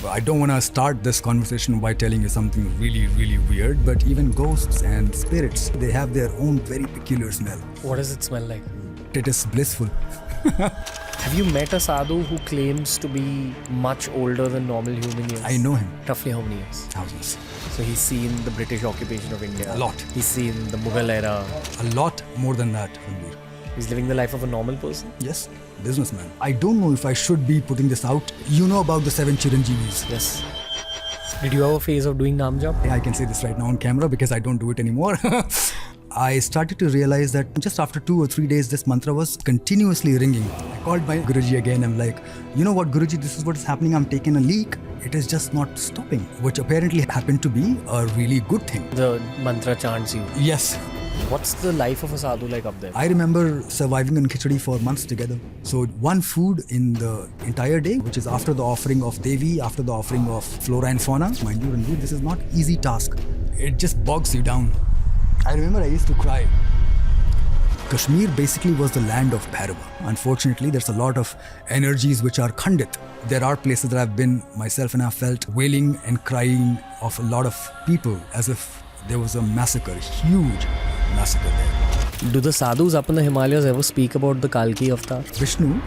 I don't want to start this conversation by telling you something really, really weird, but even ghosts and spirits, they have their own very peculiar smell. What does it smell like? It is blissful. Have you met a sadhu who claims to be much older than normal human years? I know him. Roughly how many years? Thousands. So he's seen the British occupation of India. A lot. He's seen the Mughal era. A lot more than that, Ranveer. He's living the life of a normal person. Yes, businessman. I don't know if I should be putting this out. You know about the 7 Chiranjeevis. Yes. Did you have a phase of doing Naam Jaap? I can say this right now on camera because I don't do it anymore. I started to realize that just after 2 or 3 days, this mantra was continuously ringing. I called my Guruji again. I'm like, you know what, Guruji, this is what is happening. I'm taking a leak. It is just not stopping, which apparently happened to be a really good thing. The mantra chants you. Yes. What's the life of a sadhu like up there? I remember surviving on khichdi for months together. So one food in the entire day, which is after the offering of Devi, after the offering of flora and fauna. Mind you, Ranveer, this is not easy task. It just bogs you down. I remember I used to cry. Kashmir basically was the land of Bhairava. Unfortunately, there's a lot of energies which are khandit. There are places that I've been myself and I've felt wailing and crying of a lot of people as if there was a massacre, huge massacre there. Do the sadhus up in the Himalayas ever speak about the Kalki avatar? Vishnu,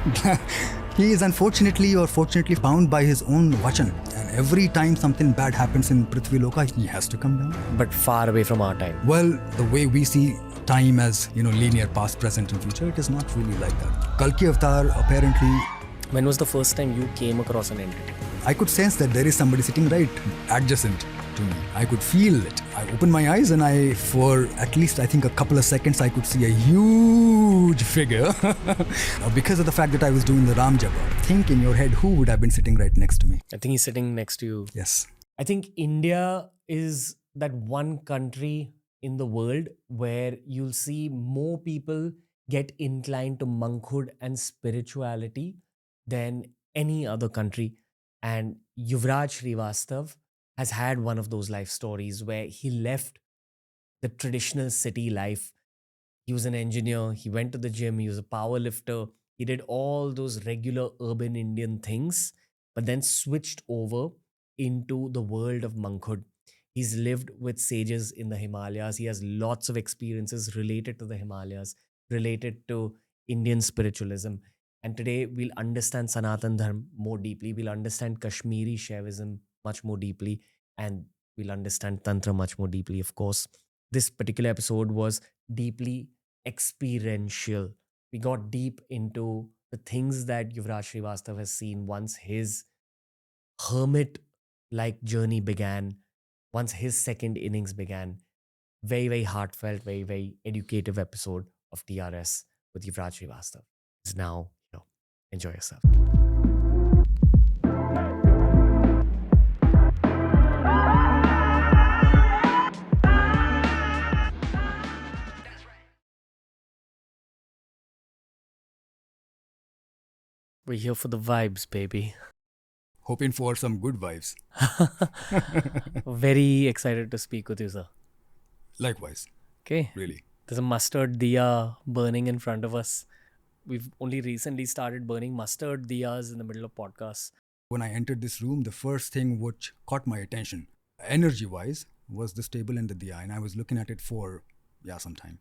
he is unfortunately or fortunately bound by his own vachan. And every time something bad happens in Prithvi Loka, he has to come down. But far away from our time. Well, the way we see time as, linear past, present and future, it is not really like that. Kalki avatar apparently... When was the first time you came across an entity? I could sense that there is somebody sitting right adjacent to me. I could feel it. I opened my eyes and for at least I think a couple of seconds, I could see a huge figure. Because of the fact that I was doing the Naam Jaap. Think in your head, who would have been sitting right next to me? I think he's sitting next to you. Yes. I think India is that one country in the world where you'll see more people get inclined to monkhood and spirituality than any other country. And Yuvraj Srivastava has had one of those life stories where he left the traditional city life. He was an engineer, he went to the gym, he was a power lifter, he did all those regular urban Indian things, but then switched over into the world of monkhood. He's lived with sages in the Himalayas. He has lots of experiences related to the Himalayas, related to Indian spiritualism. And today we'll understand Sanatan Dharma more deeply. We'll understand Kashmiri Shaivism much more deeply. And we'll understand Tantra much more deeply, of course. This particular episode was deeply experiential. We got deep into the things that Yuvraj Srivastava has seen once his hermit-like journey began, once his second innings began. Very, very heartfelt, very, very educative episode of TRS with Yuvraj Srivastava. It's now, enjoy yourself. We're here for the vibes, baby. Hoping for some good vibes. Very excited to speak with you, sir. Likewise. Okay. Really. There's a mustard diya burning in front of us. We've only recently started burning mustard diyas in the middle of podcasts. When I entered this room, the first thing which caught my attention, energy-wise, was this table and the diya. And I was looking at it for, some time.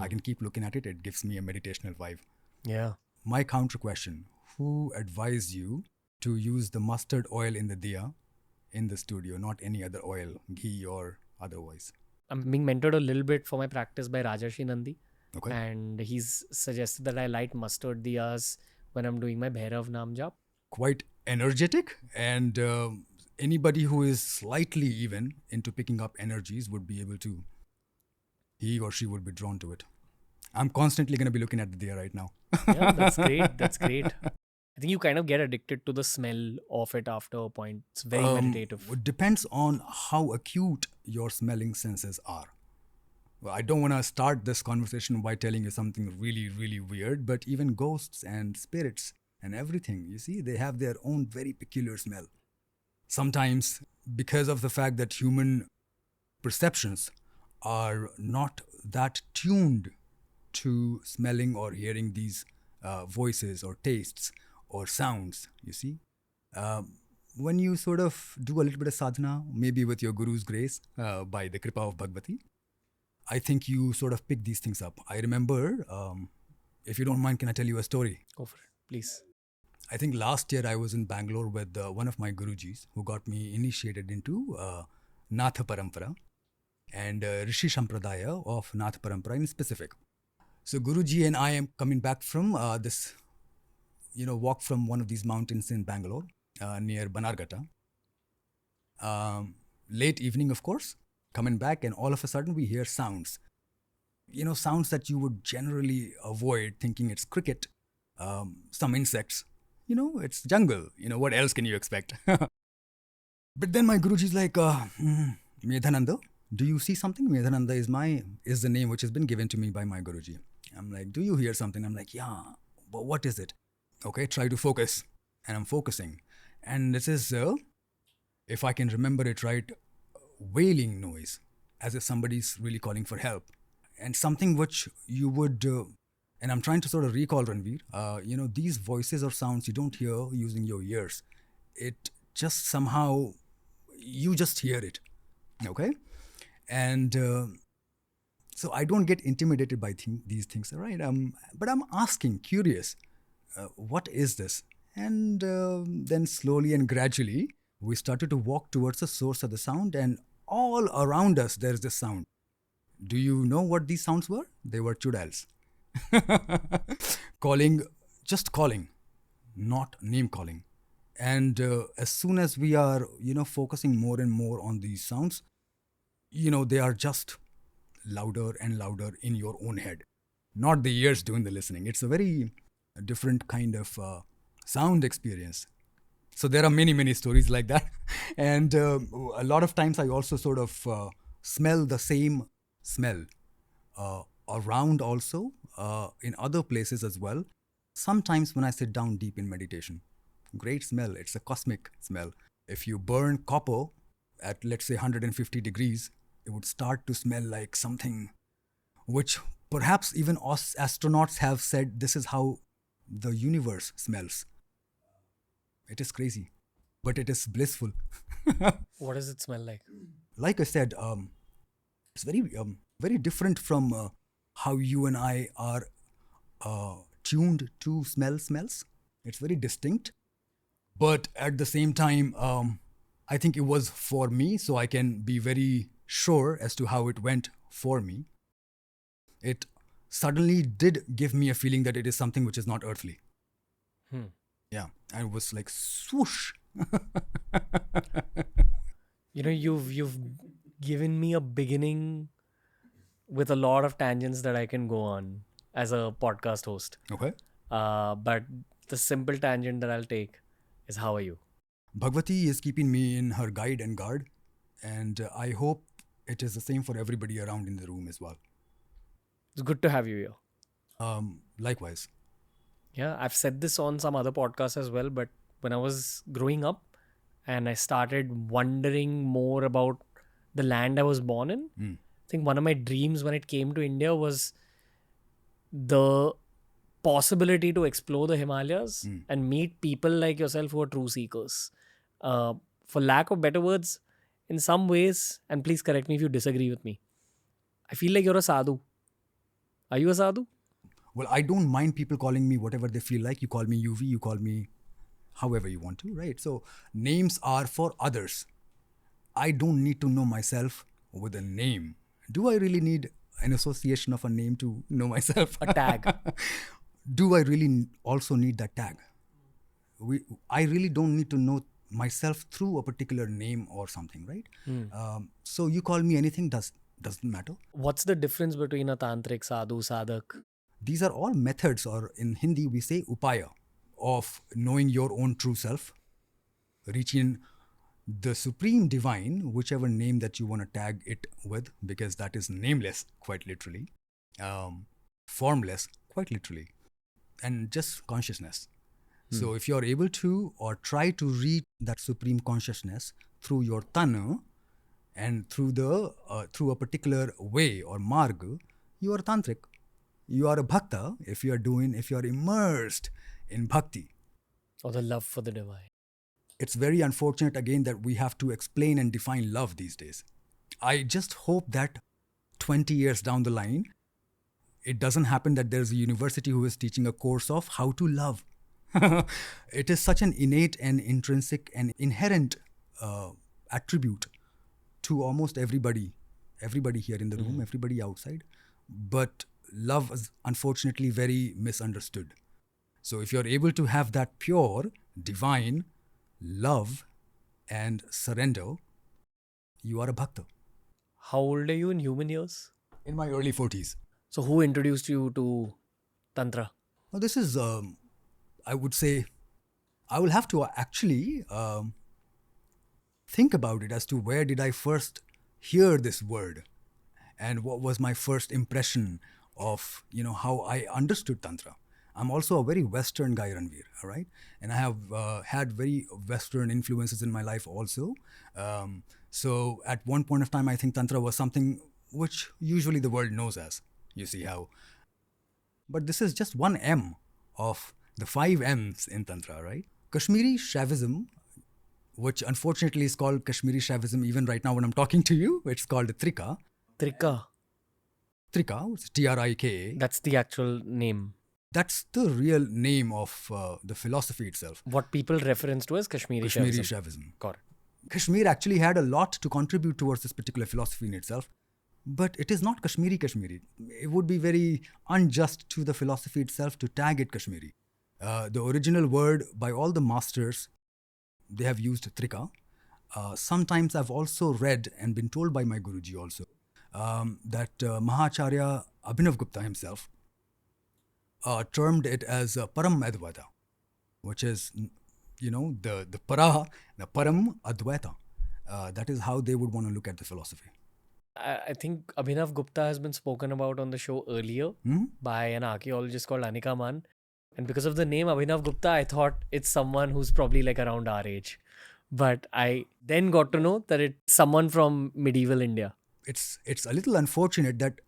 I can keep looking at it. It gives me a meditational vibe. Yeah. My counter question, who advised you to use the mustard oil in the diya in the studio, not any other oil, ghee or otherwise? I'm being mentored a little bit for my practice by Rajarshi Nandi. Okay. And he's suggested that I light mustard diyas when I'm doing my Bhairav Naam Jaap. Quite energetic, and anybody who is slightly even into picking up energies would be able to, he or she would be drawn to it. I'm constantly going to be looking at the diya right now. Yeah, that's great. That's great. I think you kind of get addicted to the smell of it after a point. It's very meditative. It depends on how acute your smelling senses are. Well, I don't want to start this conversation by telling you something really, really weird, but even ghosts and spirits and everything, you see, they have their own very peculiar smell. Sometimes, because of the fact that human perceptions are not that tuned to smelling or hearing these voices or tastes or sounds, you see. when you sort of do a little bit of sadhana, maybe with your guru's grace, by the kripa of Bhagavati, I think you sort of pick these things up. I remember, if you don't mind, can I tell you a story? Go for it, please. I think last year I was in Bangalore with one of my gurujis who got me initiated into Natha Parampara and Rishi Sampradaya of Natha Parampara in specific. So Guruji and I am coming back from this, walk from one of these mountains in Bangalore near Banargata. Late evening, of course, coming back, and all of a sudden we hear sounds. Sounds that you would generally avoid, thinking it's cricket, some insects. It's jungle. What else can you expect? But then my Guruji's like, Medhananda, do you see something? Medhananda is the name which has been given to me by my Guruji. I'm like, do you hear something? I'm like, yeah, but what is it? Okay, try to focus. And I'm focusing. And this is, if I can remember it right, wailing noise, as if somebody's really calling for help. And something which you would, and I'm trying to sort of recall, Ranveer, these voices or sounds you don't hear using your ears. It just somehow, you just hear it. Okay? And so I don't get intimidated by these things, right? But I'm asking, curious, what is this? And then slowly and gradually, we started to walk towards the source of the sound, and all around us, there's this sound. Do you know what these sounds were? They were chudals. Just calling, not name calling. And as soon as we are, focusing more and more on these sounds, they are just louder and louder in your own head, not the ears doing the listening. It's a very different kind of sound experience. So there are many, many stories like that. And a lot of times I also sort of smell the same smell around also, in other places as well. Sometimes when I sit down deep in meditation, great smell. It's a cosmic smell. If you burn copper at, let's say, 150 degrees, it would start to smell like something which perhaps even us astronauts have said this is how the universe smells. It is crazy, but it is blissful. What does it smell like? Like I said, it's very, very different from how you and I are tuned to smells. It's very distinct. But at the same time, I think it was for me, so I can be very sure as to how it went for me. It suddenly did give me a feeling that it is something which is not earthly. Yeah, and it was like swoosh. You've given me a beginning with a lot of tangents that I can go on as a podcast host. Okay. But the simple tangent that I'll take is, how are you? Bhagavati is keeping me in her guide and guard, and I hope it is the same for everybody around in the room as well. It's good to have you here. Likewise. Yeah, I've said this on some other podcasts as well, but when I was growing up and I started wondering more about the land I was born in, I think one of my dreams when it came to India was the possibility to explore the Himalayas and meet people like yourself who are true seekers. For lack of better words, in some ways, and please correct me if you disagree with me, I feel like you're a sadhu. Are you a sadhu? Well, I don't mind people calling me whatever they feel like. You call me UV, you call me however you want to, right? So names are for others. I don't need to know myself with a name. Do I really need an association of a name to know myself? A tag. Do I really also need that tag? I really don't need to know myself through a particular name or something, right? So you call me anything, doesn't matter. What's the difference between a tantric, sadhu, sadhak? These are all methods, or in Hindi we say upaya, of knowing your own true self, reaching the supreme divine, whichever name that you want to tag it with, because that is nameless, quite literally, formless, quite literally, and just consciousness. So if you're able to or try to reach that supreme consciousness through your tana and through a particular way or marg, you are tantric. You are a bhakta if you are immersed in bhakti. Or the love for the divine. it's very unfortunate again that we have to explain and define love these days. I just hope that 20 years down the line, it doesn't happen that there's a university who is teaching a course of how to love. It is such an innate and intrinsic and inherent attribute to almost everybody here in the room, everybody outside. But love is unfortunately very misunderstood. So if you're able to have that pure, divine love and surrender, you are a bhakta. How old are you in human years? In my early 40s. So who introduced you to Tantra? Now this is, I would say, I will have to actually think about it as to where did I first hear this word and what was my first impression of, how I understood Tantra. I'm also a very Western guy, Ranveer, all right? And I have had very Western influences in my life also. So at one point of time, I think Tantra was something which usually the world knows as, you see how. But this is just one M of the 5 M's in Tantra, right? Kashmiri Shaivism, which unfortunately is called Kashmiri Shaivism even right now when I'm talking to you, it's called Trika. Trika. Trika, it's Trika. That's the actual name. That's the real name of the philosophy itself. What people reference to as Kashmiri Shaivism. Shaivism. Got it. Kashmir actually had a lot to contribute towards this particular philosophy in itself, but it is not Kashmiri. It would be very unjust to the philosophy itself to tag it Kashmiri. The original word by all the masters, they have used Trika. Sometimes I've also read and been told by my Guruji also that Mahacharya Abhinav Gupta himself termed it as Paramādvaita, which is, the Para, the Param Advaita. That is how they would want to look at the philosophy. I think Abhinav Gupta has been spoken about on the show earlier by an archaeologist called Anika Man. And because of the name Abhinav Gupta, I thought it's someone who's probably like around our age. But I then got to know that it's someone from medieval India. It's a little unfortunate that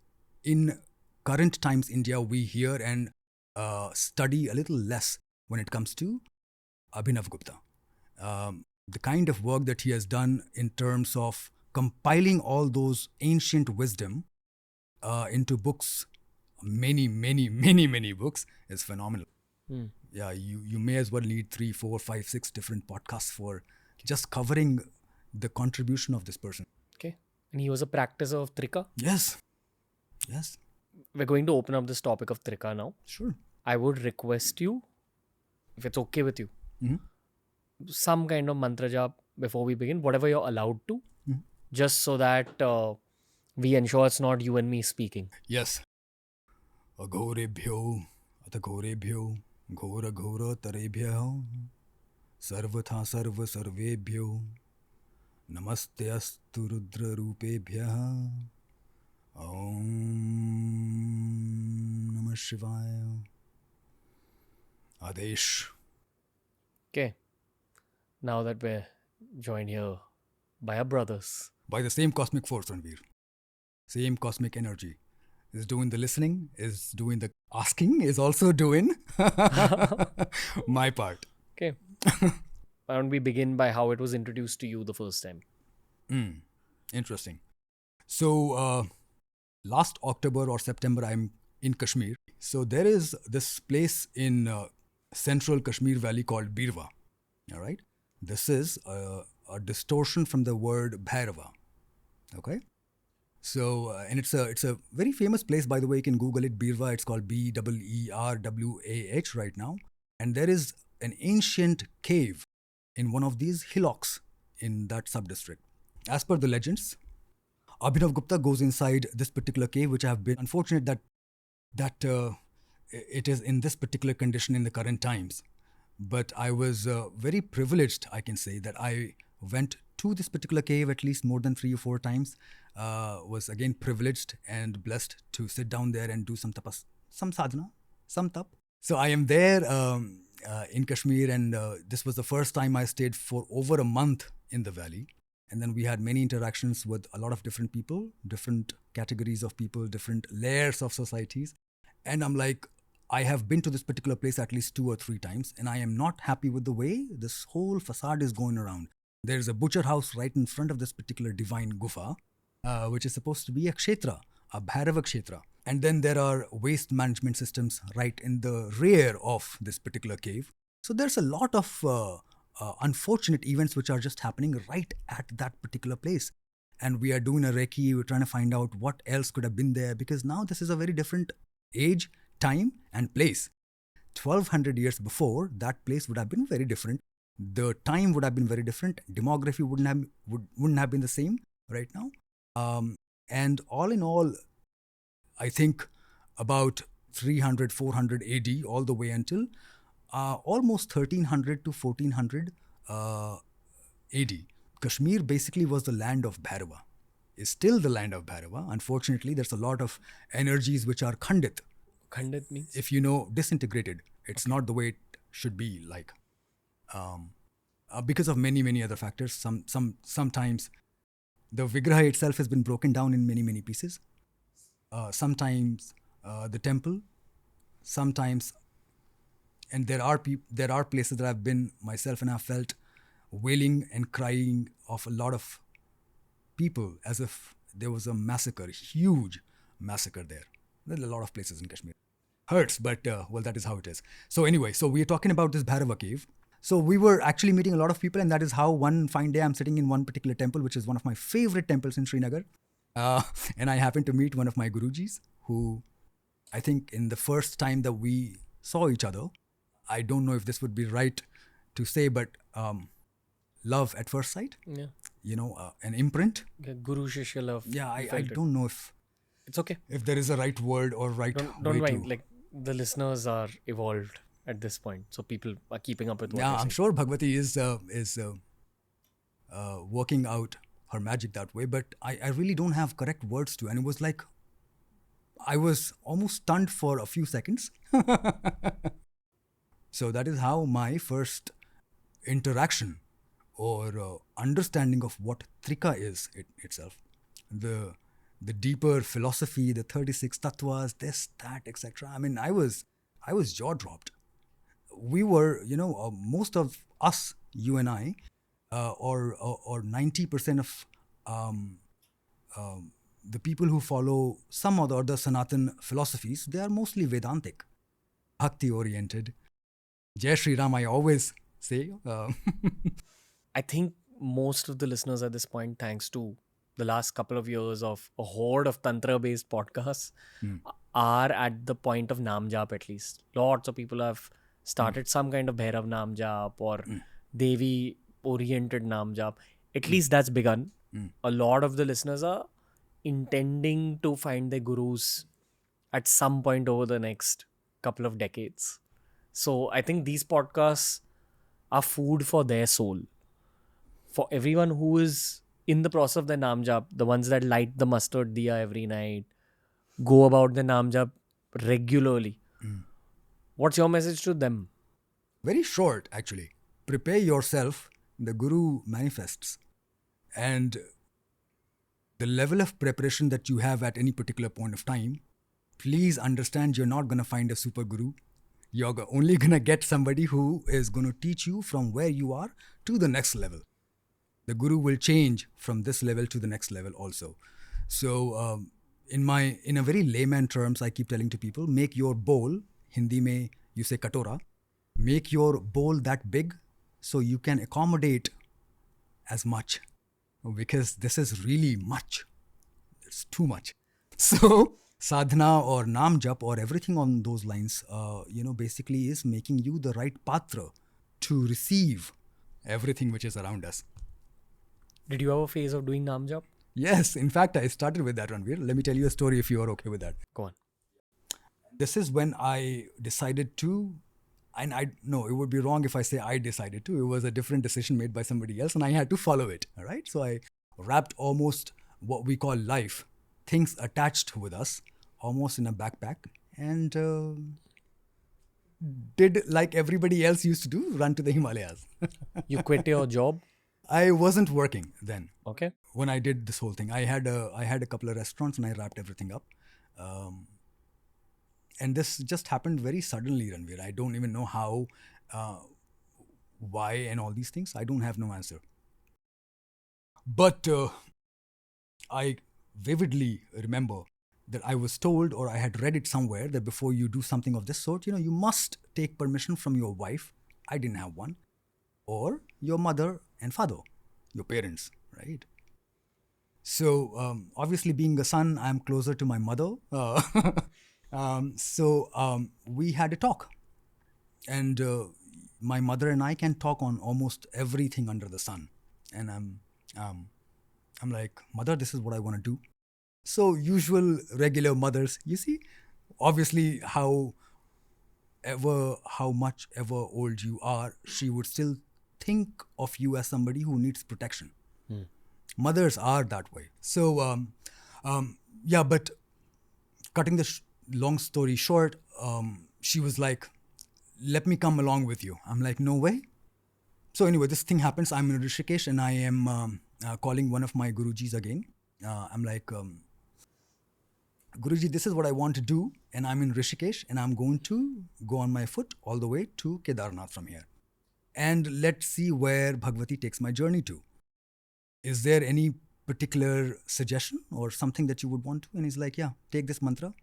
in current times India, we hear and study a little less when it comes to Abhinav Gupta. The kind of work that he has done in terms of compiling all those ancient wisdom into books, many books, is phenomenal. Yeah, you may as well need 3, 4, 5, 6 different podcasts for just covering the contribution of this person. Okay. And he was a practicer of Trika? Yes. We're going to open up this topic of Trika now. Sure. I would request you, if it's okay with you, some kind of mantra jap before we begin, whatever you're allowed to, just so that we ensure it's not you and me speaking. Yes. Aghorebhyo, ataghorebhyo, ghora ghora tarebhyo, sarvatha sarva sarvebhyo, namaste astu rudra rupebhya, om namah shivaya, Adesh. Okay. Now that we're joined here by our brothers. By the same cosmic force, Ranveer. Same cosmic energy. Is doing the listening, is doing the asking, is also doing my part. Okay. Why don't we begin by how it was introduced to you the first time? Interesting. So, last October or September, I'm in Kashmir. So, there is this place in central Kashmir Valley called Bhairava. All right? This is a distortion from the word Bhairava. Okay? So, and it's a very famous place, by the way. You can Google it, Bhairava. It's called Berwah right now. And there is an ancient cave in one of these hillocks in that sub-district. As per the legends, Abhinav Gupta goes inside this particular cave, which I have been unfortunate that it is in this particular condition in the current times. But I was very privileged, I can say, that I went to this particular cave at least more than 3 or 4 times. Was again privileged and blessed to sit down there and do some tapas, some sadhana, some tap. So I am there in Kashmir, and this was the first time I stayed for over a month in the valley. And then we had many interactions with a lot of different people, different categories of people, different layers of societies. And I'm like, I have been to this particular place at least 2 or 3 times, and I am not happy with the way this whole facade is going around. There's a butcher house right in front of this particular divine gufa, which is supposed to be a kshetra, a Bhairava kshetra. And then there are waste management systems right in the rear of this particular cave. So there's a lot of unfortunate events which are just happening right at that particular place. And we are doing a recce, we're trying to find out what else could have been there, because now this is a very different age, time and place. 1200 years before, that place would have been very different. The time would have been very different. Demography wouldn't have been the same right now. And all in all, I think about 300, 400 AD all the way until almost 1300 to 1400 AD. Kashmir basically was the land of Bhairava, is still the land of Bhairava. Unfortunately, there's a lot of energies which are khandit. Khandit means? If you know, disintegrated. It's not the way it should be, like. Because of many other factors. Sometimes the Vigraha itself has been broken down in many pieces. Sometimes the temple. Sometimes, and there are places that I've been myself and I've felt wailing and crying of a lot of people as if there was a massacre, huge massacre there. There are a lot of places in Kashmir. Hurts, but well, that is how it is. So anyway, so we're talking about this Bhairava cave. So we were actually meeting a lot of people, and that is how one fine day I'm sitting in one particular temple, which is one of my favorite temples in Srinagar. And I happened to meet one of my Gurujis, who I think in the first time that we saw each other, I don't know if this would be right to say, but love at first sight. Yeah. You know, an imprint. Guru Shishya love. Yeah, I don't know if it's okay. If there is a right word or right don't way mind. to. Like, the listeners are evolved at this point, so people are keeping up with what Yeah, you're I'm saying. sure Bhagwati is working out her magic that way, but I really don't have correct words to. And it was like I was almost stunned for a few seconds. So that is how my first interaction or understanding of what Trika is itself, the deeper philosophy, the 36 Tatwas, this, that, etc. I mean, I was jaw dropped. We were, most of us, you and I, or 90% of the people who follow some of the other Sanatan philosophies, they are mostly Vedantic, Bhakti oriented. Jai Shri Ram, I always say. I think most of the listeners at this point, thanks to the last couple of years of a horde of Tantra-based podcasts, are at the point of Naam Jaap at least. Lots of people have started some kind of Bhairav Naam Jaap or Devi-oriented Naam Jaap. At least that's begun. A lot of the listeners are intending to find their gurus at some point over the next couple of decades. So I think these podcasts are food for their soul. For everyone who is in the process of their Naam Jaap, the ones that light the mustard diya every night, go about the Naam Jaap regularly. What's your message to them? Very short, actually. Prepare yourself. The Guru manifests. And the level of preparation that you have at any particular point of time, please understand you're not going to find a super Guru. You're only going to get somebody who is going to teach you from where you are to the next level. The Guru will change from this level to the next level also. So, in a very layman terms, I keep telling to people, make your bowl, Hindi mein you say katora, make your bowl that big so you can accommodate as much. Because this is really much. It's too much. So, sadhana or naam jap or everything on those lines, basically is making you the right patra to receive everything which is around us. Did you have a phase of doing Naam Jaap? Yes, in fact, I started with that, Ranveer. Let me tell you a story if you are okay with that. Go on. This is when I decided to, and it would be wrong if I say I decided to. It was a different decision made by somebody else and I had to follow it, all right? So I wrapped almost what we call life, things attached with us, almost in a backpack and did like everybody else used to do, run to the Himalayas. You quit your job? I wasn't working then. Okay. When I did this whole thing, I had a couple of restaurants and I wrapped everything up. And this just happened very suddenly, Ranveer. I don't even know how, why, and all these things. I don't have no answer. But I vividly remember that I was told, or I had read it somewhere, that before you do something of this sort, you must take permission from your wife. I didn't have one. Or your mother and father, your parents, right? So obviously, being a son, I'm closer to my mother. So we had a talk. And my mother and I can talk on almost everything under the sun. And I'm like, Mother, this is what I want to do. So usual regular mothers, you see, obviously how much ever old you are, she would still think of you as somebody who needs protection. Mothers are that way. So yeah, but cutting the long story short, she was like, let me come along with you. I'm like, no way. So anyway, this thing happens. I'm in Rishikesh and I am calling one of my Gurujis again. I'm like, Guruji, this is what I want to do. And I'm in Rishikesh and I'm going to go on my foot all the way to Kedarnath from here. And let's see where Bhagavati takes my journey to. Is there any particular suggestion or something that you would want to? And he's like, yeah, take this mantra.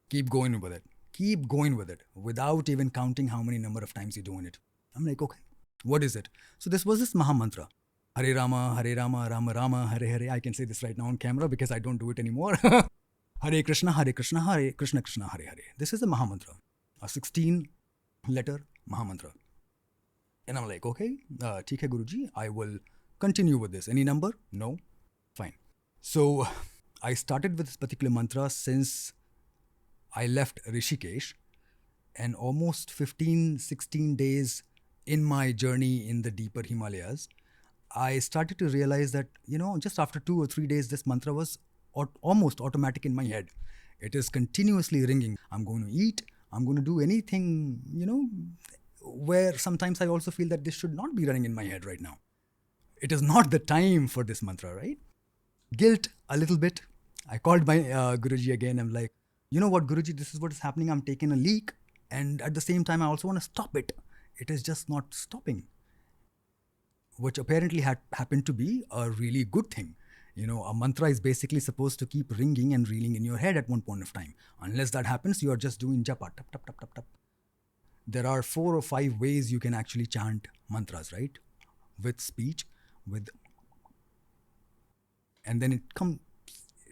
Keep going with it. Keep going with it without even counting how many number of times you're doing it. I'm like, okay, what is it? So this was this Maha Mantra. Hare Rama, Rama Rama, Hare Hare. I can say this right now on camera because I don't do it anymore. Hare Krishna, Hare Krishna, Krishna, Hare Hare. This is a Maha Mantra, a 16-letter Maha Mantra. And I'm like, okay, theek hai Guruji, I will continue with this. Any number? No? Fine. So I started with this particular mantra since I left Rishikesh, and almost 15, 16 days in my journey in the deeper Himalayas, I started to realize that, just after 2 or 3 days, this mantra was almost automatic in my head. It is continuously ringing. I'm going to eat. I'm going to do anything, where sometimes I also feel that this should not be running in my head right now. It is not the time for this mantra, right? Guilt a little bit. I called my Guruji again. I'm like, you know what, Guruji, this is what is happening. I'm taking a leak. And at the same time, I also want to stop it. It is just not stopping. Which apparently happened to be a really good thing. A mantra is basically supposed to keep ringing and reeling in your head at one point of time. Unless that happens, you are just doing japa, tap, tap, tap, tap, tap. There are 4 or 5 ways you can actually chant mantras, right? With speech, and then it comes.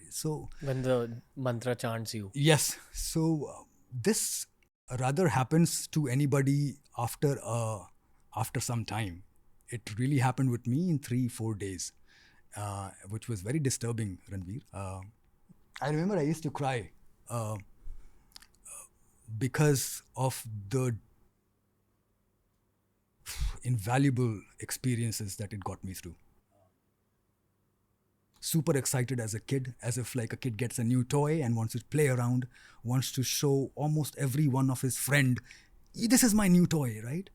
So when the mantra chants you. Yes. So this rather happens to anybody after some time. It really happened with me in 3-4 days, which was very disturbing, Ranveer. I remember I used to cry because of the invaluable experiences that it got me through. Super excited as a kid, as if like a kid gets a new toy and wants to play around, wants to show almost every one of his friend, this is my new toy, right?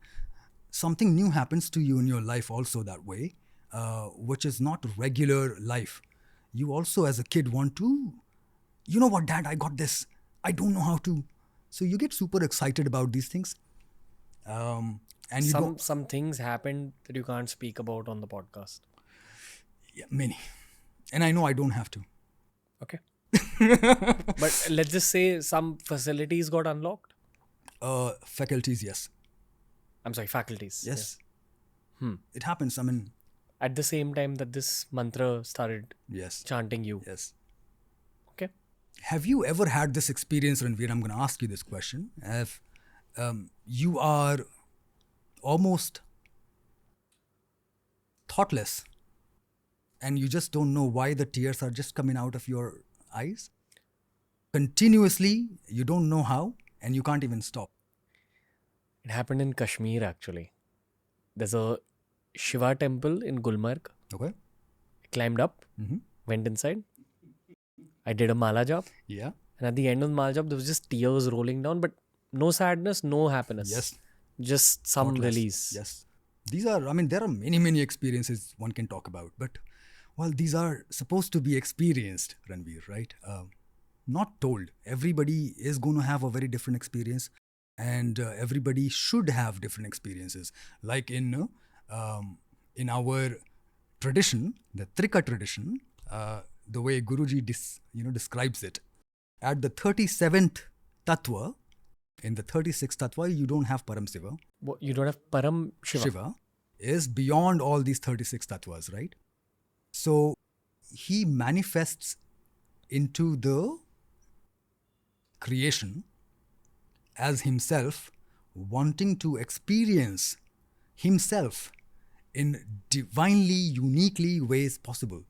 Something new happens to you in your life also that way, which is not regular life. You also as a kid want to, you know what, Dad, I got this. I don't know how to. So you get super excited about these things. And you some things happened that you can't speak about on the podcast. Yeah, many. And I know I don't have to. Okay. But let's just say some facilities got unlocked. Faculties, yes. I'm sorry, faculties. Yes. It happens. I mean, at the same time that this mantra started chanting you. Yes. Okay. Have you ever had this experience, Ranveer? I'm going to ask you this question. If you are almost thoughtless and you just don't know why the tears are just coming out of your eyes continuously, you don't know how, and you can't even stop. It happened in Kashmir, actually. There's a Shiva temple in Gulmarg. Okay. I climbed up, went inside. I did a Mala Jaap. Yeah. And at the end of the Mala Jaap, there was just tears rolling down, but no sadness, no happiness. Yes. Just some release. Yes. These are, there are many, many experiences one can talk about, but, well, these are supposed to be experienced, Ranveer, right? not told. Everybody is going to have a very different experience, and everybody should have different experiences. Like in our tradition, the Trika tradition, the way Guruji describes it, at the 37th Tatwa, in the 36th Tatwa, you don't have Param Shiva. You don't have Param Shiva. Shiva is beyond all these 36 Tattvas, right? So he manifests into the creation as himself, wanting to experience himself in divinely, uniquely ways possible.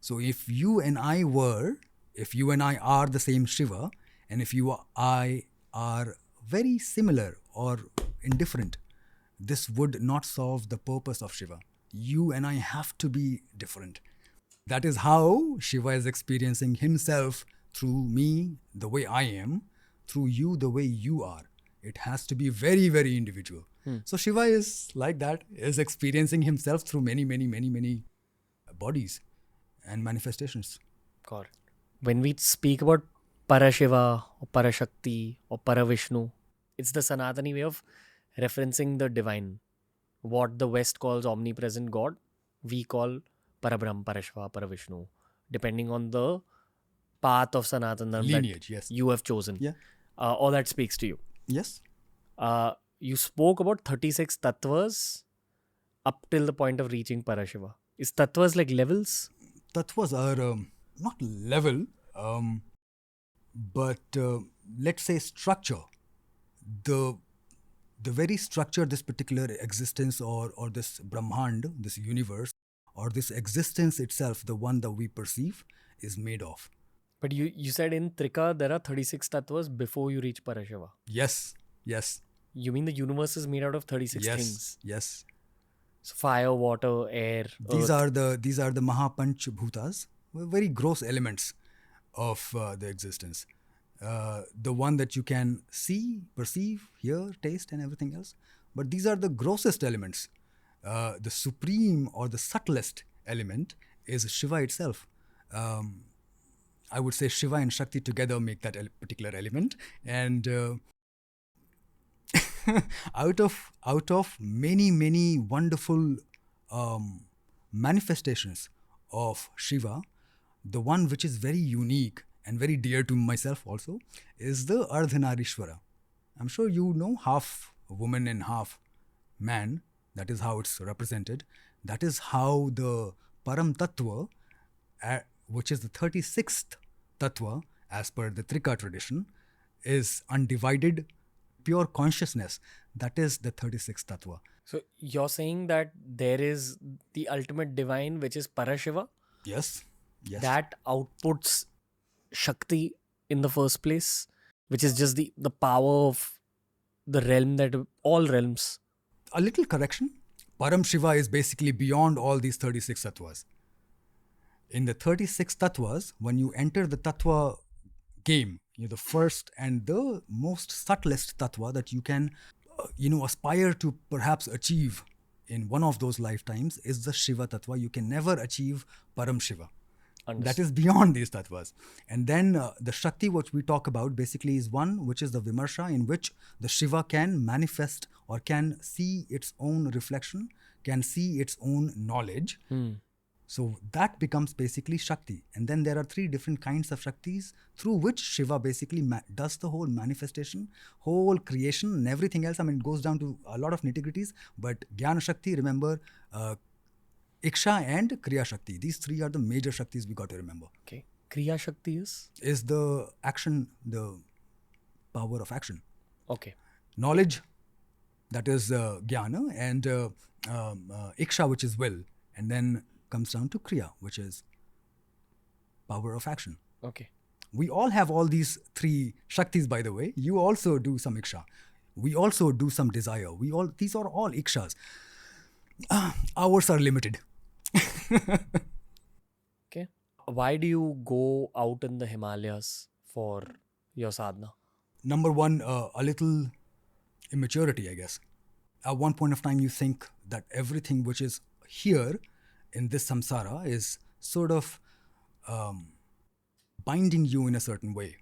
So if you and I are the same Shiva, and if I are very similar or indifferent, this would not solve the purpose of Shiva. You and I have to be different. That is how Shiva is experiencing himself through me, the way I am, through you, the way you are. It has to be very, very individual. So Shiva is like that, is experiencing himself through many, many, many, many bodies and manifestations. Got it. When we speak about Parashiva or Parashakti or Paravishnu, it's the Sanatani way of referencing the divine. What the West calls omnipresent God, we call Parabrahm, Parashiva, Paravishnu, depending on the path of Sanatana Lineage, that yes. you have chosen. Yeah. All that speaks to you. Yes. You spoke about 36 tattvas up till the point of reaching Parashiva. Is tattvas like levels? Tattvas are not level, but let's say structure. The very structure this particular existence or this Brahmand, this universe, or this existence itself, the one that we perceive, is made of. But you said in Trika there are 36 tattvas before you reach Parashiva. Yes. You mean the universe is made out of 36 Yes. things? Yes. So fire, water, air, These earth. are the Mahapanch Bhutas, very gross elements of the existence. The one that you can see, perceive, hear, taste, and everything else. But these are the grossest elements. The supreme or the subtlest element is Shiva itself. I would say Shiva and Shakti together make that particular element. And out of many, many wonderful manifestations of Shiva, the one which is very unique and very dear to myself also is the Ardhanarishwara. I'm sure you know, half woman and half man. That is how it's represented. That is how the Param Tattva, which is the 36th Tattva as per the Trika tradition, is undivided pure consciousness. That is the 36th Tattva. So you're saying that there is the ultimate divine, which is Parashiva, Yes. that outputs Shakti in the first place, which is just the power of the realm, that all realms. A little correction. Param Shiva is basically beyond all these 36 Tattvas. In the 36 Tattvas, when you enter the Tattva game, the first and the most subtlest Tattva that you can aspire to perhaps achieve in one of those lifetimes is the Shiva Tattva. You can never achieve Param Shiva. That is beyond these tattvas. And then the Shakti, which we talk about, basically is one which is the Vimarsha, in which the Shiva can manifest or can see its own reflection, can see its own knowledge. So that becomes basically Shakti. And then there are three different kinds of Shaktis through which Shiva basically does the whole manifestation, whole creation and everything else. I mean, it goes down to a lot of nitty-gritties. But Jnana Shakti, remember, Iksha and Kriya Shakti. These three are the major Shaktis we got to remember. Okay. Kriya Shakti is the action, the power of action. Okay. Knowledge, that is Jnana, and Iksha, which is will. And then comes down to Kriya, which is power of action. Okay. We all have all these three Shaktis, by the way. You also do some Iksha. We also do some desire. These are all Ikshas. Ours are limited. Okay. Why do you go out in the Himalayas for your sadhana? Number one, a little immaturity, I guess. At one point of time, you think that everything which is here in this samsara is sort of binding you in a certain way.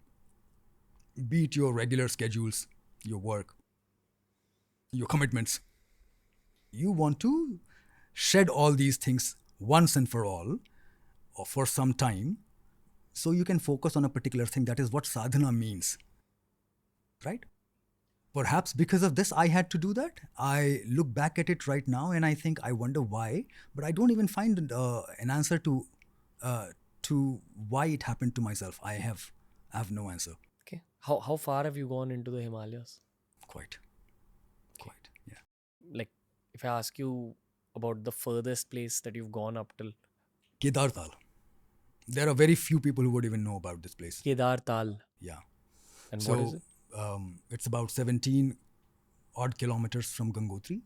Be it your regular schedules, your work, your commitments. You want to shed all these things once and for all, or for some time, so you can focus on a particular thing. That is what sadhana means, right? Perhaps because of this, I had to do that. I look back at it right now and I think, I wonder why, but I don't even find an answer to why it happened to myself. I have no answer. Okay. How far have you gone into the Himalayas? Quite, yeah. Like, if I ask you about the furthest place that you've gone up till? Kedartal. There are very few people who would even know about this place. Kedartal. Yeah. And what is it? It's about 17 odd kilometers from Gangotri.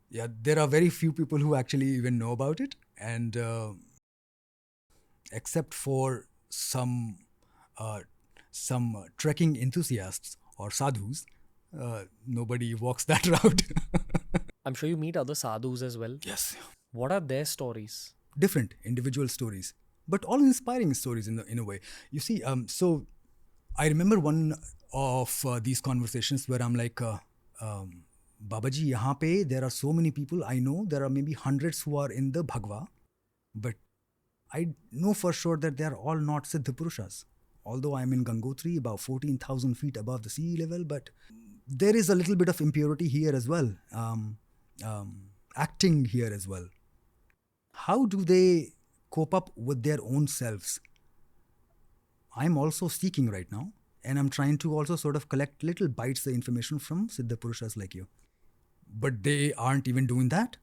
Yeah, there are very few people who actually even know about it. And except for some trekking enthusiasts or sadhus, nobody walks that route. I'm sure you meet other sadhus as well. Yes. What are their stories? Different individual stories, but all inspiring stories in a way. You see, so I remember one of these conversations where I'm like, Babaji, yahan pe there are so many people. I know there are maybe hundreds who are in the Bhagwa, but I know for sure that they are all not Siddh Purushas. Although I'm in Gangotri, about 14,000 feet above the sea level, but there is a little bit of impurity here as well, acting here as well. How do they cope up with their own selves? I'm also seeking right now, and I'm trying to also sort of collect little bites of information from Siddha Purushas like you. But they aren't even doing that.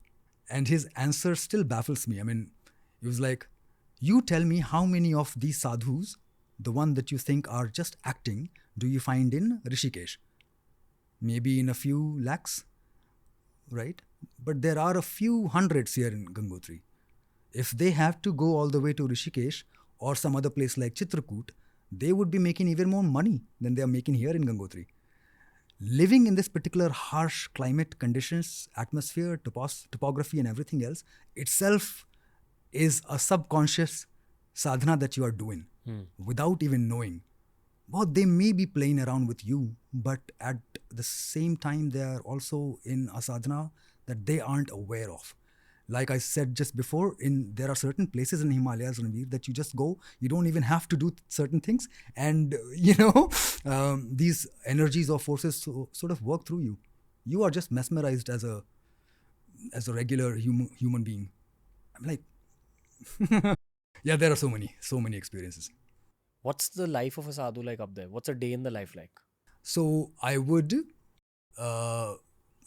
And his answer still baffles me. I mean, he was like, you tell me how many of these sadhus, the one that you think are just acting, do you find in Rishikesh? Maybe in a few lakhs, right? But there are a few hundreds here in Gangotri. If they have to go all the way to Rishikesh or some other place like Chitrakoot, they would be making even more money than they are making here in Gangotri. Living in this particular harsh climate conditions, atmosphere, topography and everything else, itself is a subconscious sadhana that you are doing without even knowing. Well, they may be playing around with you, but at the same time, they are also in a sadhana that they aren't aware of. Like I said just before, there are certain places in Himalayas, Ranveer, that you just go, you don't even have to do certain things. And, these energies or forces sort of work through you. You are just mesmerized as a regular human being. I'm like, yeah, there are so many experiences. What's the life of a sadhu like up there? What's a day in the life like? So I would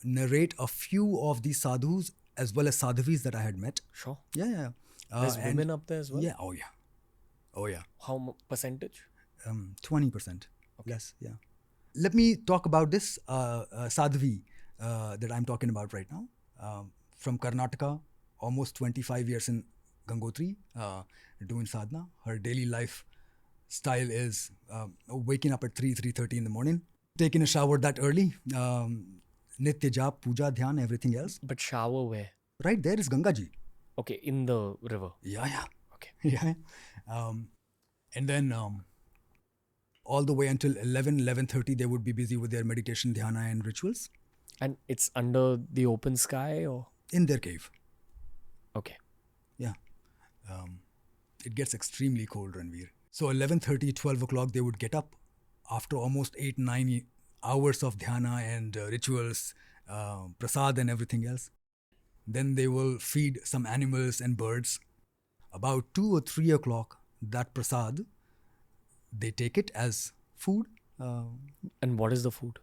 narrate a few of these sadhus as well as sadhavis that I had met. Sure. Yeah. There's women up there as well? Yeah. Oh yeah. How percentage? 20%. Okay. Less, yeah. Let me talk about this sadhavi that I'm talking about right now. From Karnataka, almost 25 years in Gangotri, doing sadhana. Her daily life style is waking up at 3:30 in the morning, taking a shower that early, Nitya Jaap, Puja, Dhyan, everything else. But shower where? Right there is Gangaji. Okay, in the river. Yeah. Okay. Yeah. And then all the way until 11:30, they would be busy with their meditation, dhyana and rituals. And it's under the open sky or? In their cave. Okay. Yeah. It gets extremely cold, Ranveer. So 11:30, 12 o'clock, they would get up after almost 8-9 hours of dhyana and rituals, prasad and everything else. Then they will feed some animals and birds. About 2 or 3 o'clock, that prasad, they take it as food. And what is the food?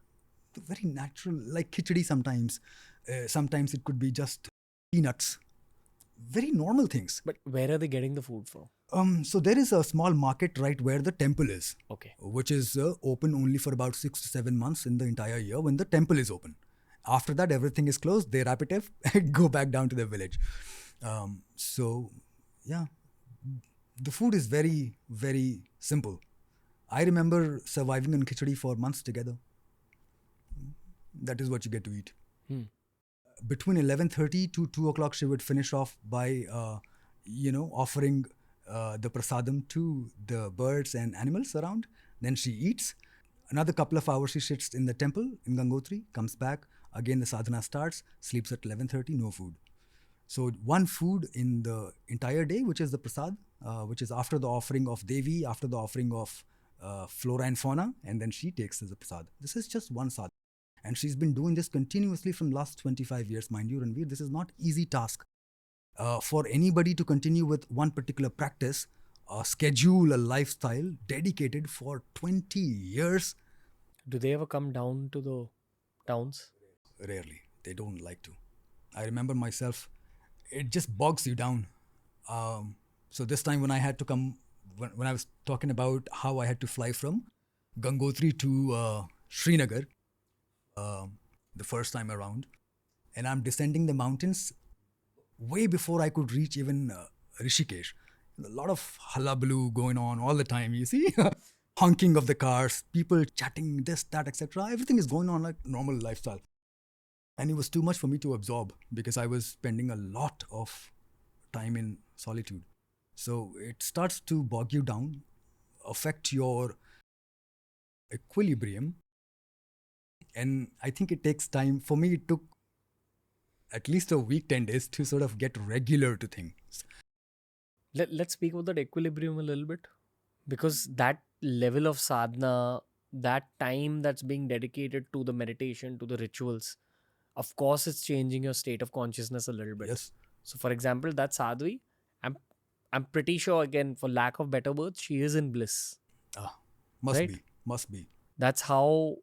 Very natural, like khichdi sometimes. Sometimes it could be just peanuts. Very normal things. But where are they getting the food from? So there is a small market right where the temple is. Okay. Which is open only for about 6 to 7 months in the entire year when the temple is open. After that, everything is closed. They wrap it up and go back down to their village. So, yeah, the food is very, very simple. I remember surviving on khichdi for months together. That is what you get to eat. Between 11:30 to 2 o'clock, she would finish off by, offering the prasadam to the birds and animals around. Then she eats. Another couple of hours she sits in the temple in Gangotri, comes back. Again the sadhana starts, sleeps at 11:30, no food. So one food in the entire day, which is the prasad, which is after the offering of Devi, after the offering of flora and fauna, and then she takes as a prasad. This is just one sadhana. And she's been doing this continuously from last 25 years, mind you, Ranveer. This is not easy task. For anybody to continue with one particular practice, schedule a lifestyle dedicated for 20 years. Do they ever come down to the towns? Rarely. They don't like to. I remember myself, it just bogs you down. So this time when I had to come, when I was talking about how I had to fly from Gangotri to Srinagar, the first time around, and I'm descending the mountains way before I could reach even Rishikesh. A lot of hullabaloo going on all the time, you see? Honking of the cars, people chatting, this, that, etc. Everything is going on like normal lifestyle. And it was too much for me to absorb because I was spending a lot of time in solitude. So it starts to bog you down, affect your equilibrium. And I think it takes time. For me, it took at least a week, 10 days to sort of get regular to things. Let's speak about that equilibrium a little bit. Because that level of sadhana, that time that's being dedicated to the meditation, to the rituals, of course, it's changing your state of consciousness a little bit. Yes. So, for example, that sadhvi, I'm pretty sure, again, for lack of better words, she is in bliss. Must be. That's how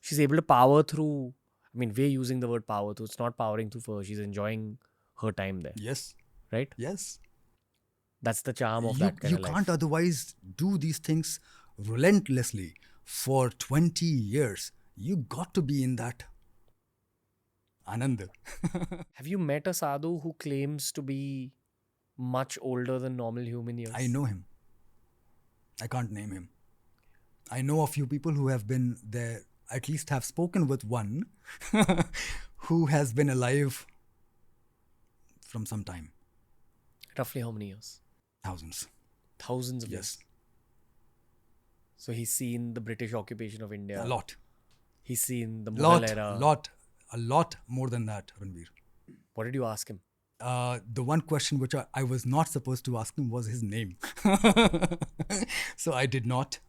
she's able to power through. I mean, we're using the word power through. It's not powering through for her. She's enjoying her time there. Yes. Right? Yes. That's the charm of that kind of life. You can't otherwise do these things relentlessly for 20 years. You got to be in that Ananda. Have you met a sadhu who claims to be much older than normal human years? I know him. I can't name him. I know a few people who have been there, at least have spoken with one who has been alive from some time. Roughly how many years? Thousands. Thousands of Yes. years. So he's seen the British occupation of India. A lot. He's seen the Mughal era. A lot more than that, Ranveer. What did you ask him? The one question which I was not supposed to ask him was his name. So I did not.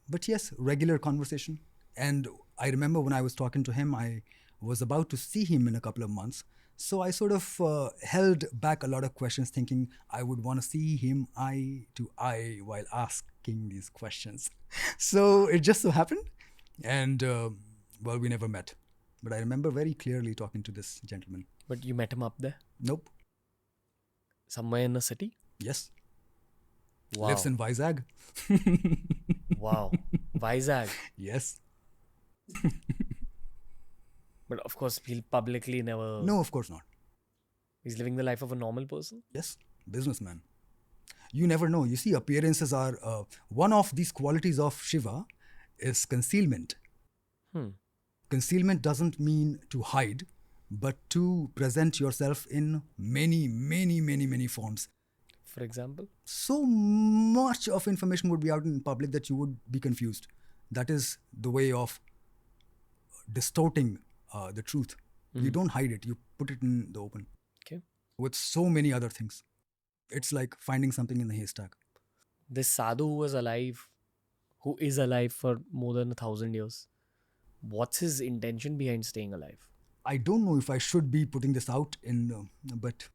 But yes, regular conversation. And I remember when I was talking to him, I was about to see him in a couple of months. So I sort of held back a lot of questions, thinking I would want to see him eye to eye while asking these questions. So it just so happened. And well, we never met. But I remember very clearly talking to this gentleman. But you met him up there? Nope. Somewhere in the city? Yes. Wow. Lives in Vizag. Wow. Vizag. Yes. But of course, he'll publicly never... No, of course not. He's living the life of a normal person? Yes. Businessman. You never know. You see, appearances are... one of these qualities of Shiva is concealment. Concealment doesn't mean to hide, but to present yourself in many forms. For example? So much of information would be out in public that you would be confused. That is the way of distorting the truth. You don't hide it. You put it in the open. Okay. With so many other things. It's like finding something in the haystack. This sadhu who is alive for more than 1,000 years, what's his intention behind staying alive? I don't know if I should be putting this out in, but...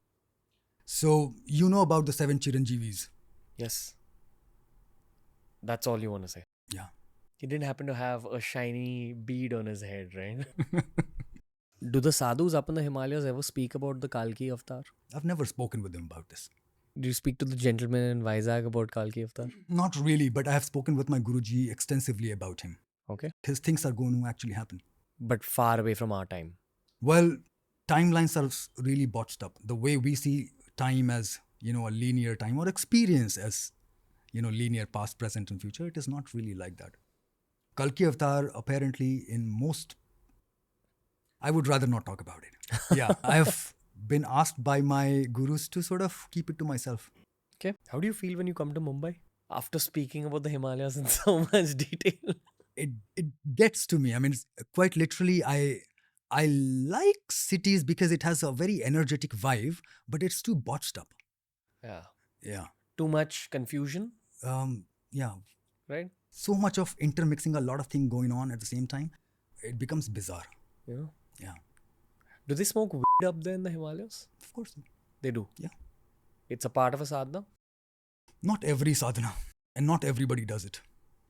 So, you know about the 7 Chiranjeevis? Yes. That's all you want to say. Yeah. He didn't happen to have a shiny bead on his head, right? Do the sadhus up in the Himalayas ever speak about the Kalki avatar? I've never spoken with them about this. Do you speak to the gentleman in Vizag about Kalki avatar? Not really, but I have spoken with my Guruji extensively about him. Okay. His things are going to actually happen. But far away from our time. Well, timelines are really botched up. The way we see time as, a linear time, or experience as, linear past, present and future, it is not really like that. Kalki avatar, apparently in most... I would rather not talk about it. Yeah, I have been asked by my gurus to sort of keep it to myself. Okay. How do you feel when you come to Mumbai? After speaking about the Himalayas in so much detail. It gets to me. I mean, quite literally, I like cities because it has a very energetic vibe, but it's too botched up. Yeah. Yeah. Too much confusion, Yeah. right? So much of intermixing, a lot of things going on at the same time. It becomes bizarre. Yeah. Yeah. Do they smoke weed up there in the Himalayas? Of course. They do. Yeah. It's a part of a sadhana. Not every sadhana, and not everybody does it.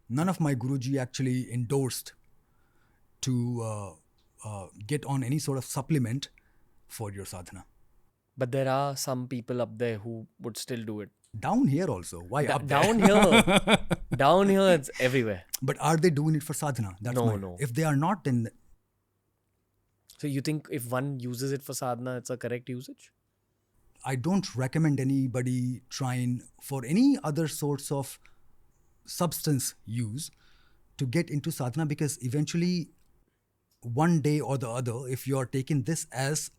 None of my Guruji actually endorsed to get on any sort of supplement for your sadhana. But there are some people up there who would still do it. Down here also. Why up there? Down here. Down here, it's everywhere. But are they doing it for sadhana? That's No. If they are not, then So you think if one uses it for sadhana, it's a correct usage? I don't recommend anybody trying for any other sorts of substance use to get into sadhana, because eventually one day or the other, if you are taking this as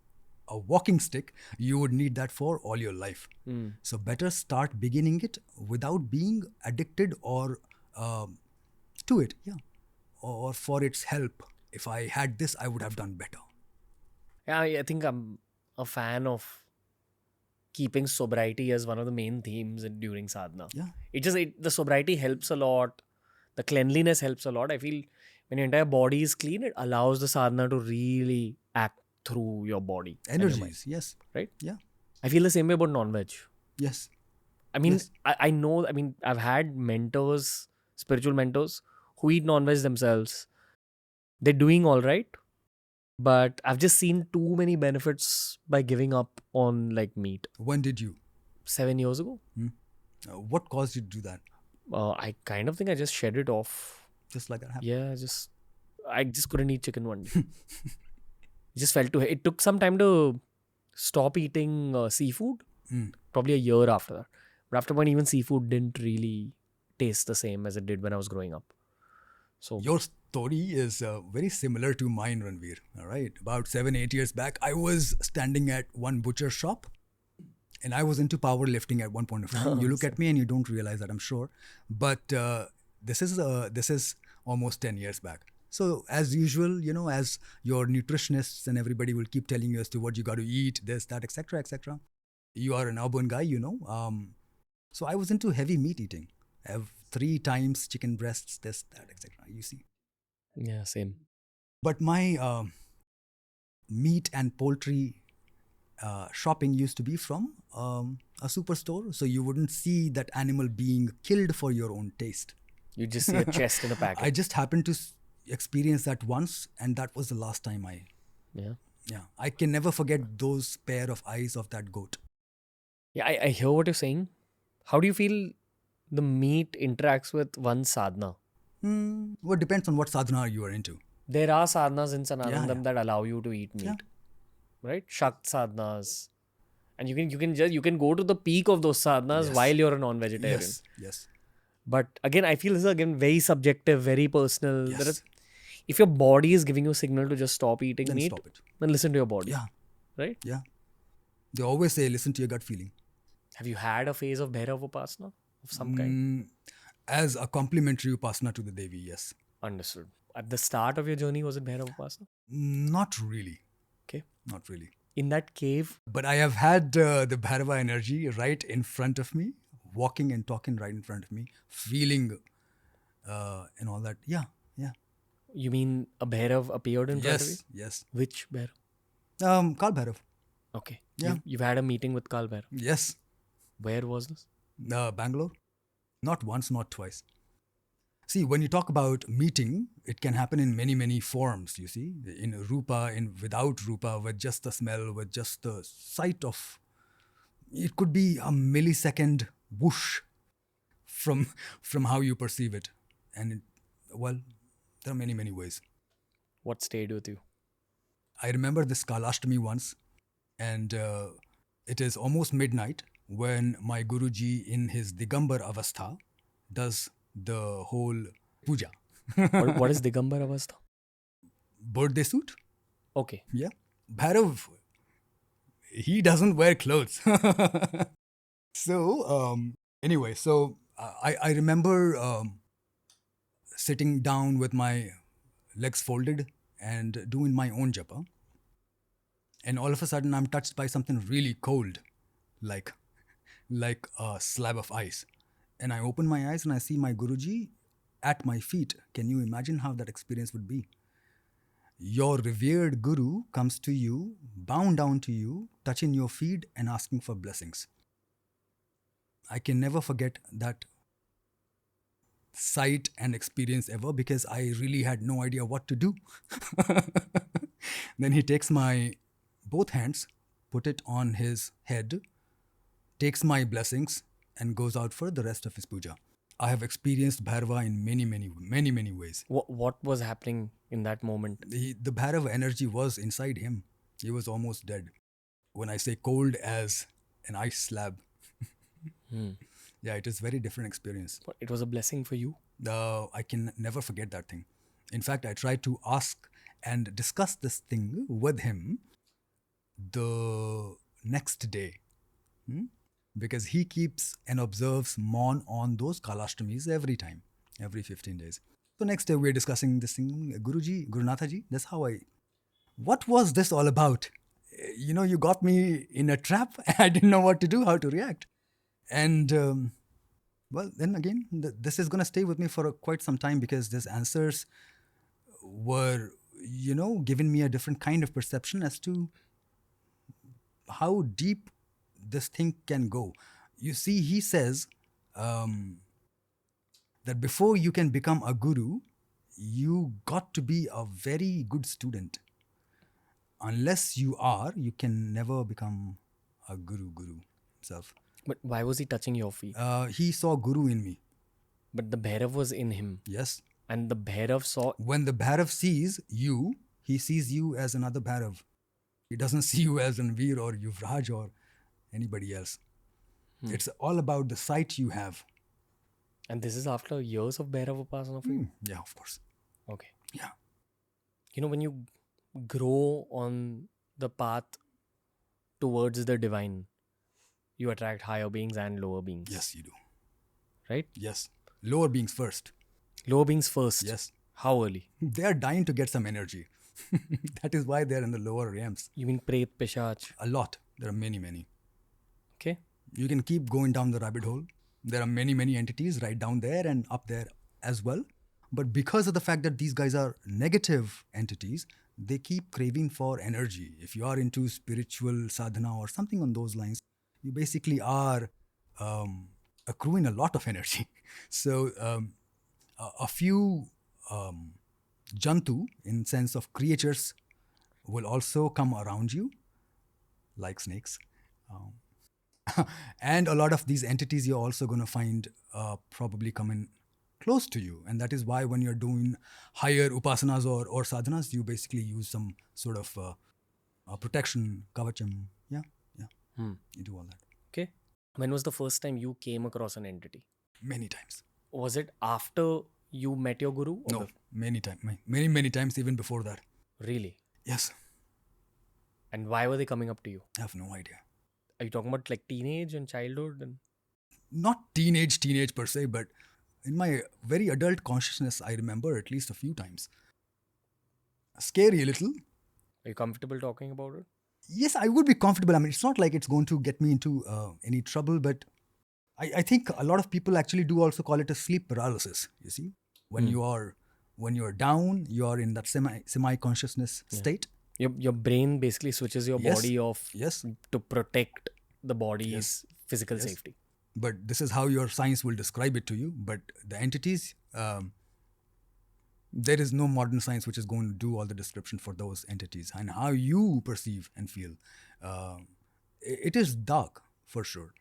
a walking stick, you would need that for all your life. So better start beginning it without being addicted or to it. Yeah. Or for its help. If I had this, I would have done better. Yeah, I think I'm a fan of keeping sobriety as one of the main themes during sadhana. Yeah. The sobriety helps a lot. The cleanliness helps a lot. I feel when your entire body is clean, it allows the sadhana to really act through your body. and your mind, Energies. Yes. right? Yeah. I feel the same way about non-veg. Yes. I mean, Yes. I know, I've had mentors, spiritual mentors, who eat non-veg themselves. They're doing all right. But I've just seen too many benefits by giving up on like meat. When did you? 7 years ago. What caused you to do that? I kind of think I just shed it off. Just like that happened? Yeah, I just couldn't eat chicken one day. It just felt too. It took some time to stop eating seafood. Probably a year after that. But after one, even seafood didn't really taste the same as it did when I was growing up. So Your story is very similar to mine, Ranveer. All right. About 7-8 years back, I was standing at one butcher shop, and I was into powerlifting at one point of time. You look at me and you don't realize that, I'm sure. But this is almost 10 years back. So as usual, as your nutritionists and everybody will keep telling you as to what you got to eat, this, that, etc., etc. You are an urban guy, So I was into heavy meat eating. I have 3 times chicken breasts, this, that, etc. You see. yeah, same. But my meat and poultry shopping used to be from a superstore, so you wouldn't see that animal being killed for your own taste. You just see a chest in a packet. I just happened to experience that once, and that was the last time Yeah. I can never forget those pair of eyes of that goat. Yeah, I hear what you're saying. How do you feel the meat interacts with one's sadhana? Well, it depends on what sadhana you are into. There are sadhanas in Sananandam Yeah. that allow you to eat meat. Yeah. Right? Shakti sadhanas. And you can go to the peak of those sadhanas Yes. while you're a non-vegetarian. Yes. But again, I feel this is again very subjective, very personal. Yes. If your body is giving you a signal to just stop eating Then meat, stop it. then listen to your body. Yeah. Right? Yeah. They always say, listen to your gut feeling. Have you had a phase of Bhairava Upasana of some kind? As a complementary upasana to the Devi, yes. Understood. At the start of your journey, was it Bhairava Upasana? Not really. Okay. Not really. In that cave, But I have had the Bhairava energy right in front of me, walking and talking right in front of me, feeling and all that. Yeah. you mean a Bhairav appeared in front of you? Yes. Which Bhairav? Kaal Bhairava. Okay. Yeah. You've had a meeting with Kaal Bhairava. Yes. Where was this? Bangalore. Not once, not twice. See, when you talk about meeting, it can happen in many, many forms, you see. In rupa, without rupa, with just the smell, with just the sight of... It could be a millisecond whoosh from how you perceive it. And, there are many, many ways. What stayed with you? I remember this Kalashtami once, and it is almost midnight when my Guruji in his Digambar Avastha does the whole puja. What is Digambar Avastha? Birthday suit? Okay. Yeah. Bhairav, he doesn't wear clothes. Anyway, I remember sitting down with my legs folded and doing my own japa. And all of a sudden, I'm touched by something really cold, like a slab of ice. And I open my eyes and I see my Guruji at my feet. Can you imagine how that experience would be? Your revered Guru comes to you, bound down to you, touching your feet and asking for blessings. I can never forget that sight and experience ever because I really had no idea what to do. Then he takes my both hands, put it on his head, takes my blessings and goes out for the rest of his puja. I have experienced Bhairava in many ways. What was happening in that moment? The Bhairava energy was inside him. He was almost dead. When I say cold as an ice slab. Yeah, it is very different experience. But it was a blessing for you? I can never forget that thing. In fact, I tried to ask and discuss this thing with him the next day. Because he keeps and observes Maun on those Kalashtamis every time, every 15 days. So next day we're discussing this thing, Guruji, Gurunathaji, that's how what was this all about? You got me in a trap. I didn't know what to do, how to react. And well, then again, this is going to stay with me for quite some time because these answers were, giving me a different kind of perception as to how deep this thing can go. You see, he says that before you can become a guru, you got to be a very good student. Unless you are, you can never become a guru himself. But why was he touching your feet? He saw guru in me. But the Bhairav was in him. Yes. And the Bhairav saw... When the Bhairav sees you, he sees you as another Bhairav. He doesn't see you as Ranveer or Yuvraj or anybody else. It's all about the sight you have. And this is after years of Bhairava Upasana for you? Yeah, of course. Okay. Yeah. When you grow on the path towards the divine, you attract higher beings and lower beings. Yes, you do. Right? Yes. Lower beings first. Lower beings first? Yes. How early? They are dying to get some energy. That is why they're in the lower realms. You mean Pret, Pishach? A lot. There are many. Okay. You can keep going down the rabbit hole. There are many entities right down there and up there as well. But because of the fact that these guys are negative entities, they keep craving for energy. If you are into spiritual sadhana or something on those lines, you basically are accruing a lot of energy. So a few jantu, in sense of creatures, will also come around you, like snakes. And a lot of these entities you're also going to find probably coming close to you. And that is why when you're doing higher upasanas or sadhanas, you basically use some sort of protection, kavacham. Yeah. You do all that. Okay. When was the first time you came across an entity? Many times. Was it after you met your guru? No, many times. Many times even before that. Really? Yes. And why were they coming up to you? I have no idea. Are you talking about like teenage and childhood? And not teenage per se, but in my very adult consciousness, I remember at least a few times. Scary a little. Are you comfortable talking about it? Yes, I would be comfortable. I mean, it's not like it's going to get me into any trouble, but I think a lot of people actually do also call it a sleep paralysis. You see, when you're down, you are in that semi consciousness state. Your brain basically switches your body off to protect the body's physical safety. But this is how your science will describe it to you. But the entities, there is no modern science which is going to do all the description for those entities and how you perceive and feel. It is dark for sure.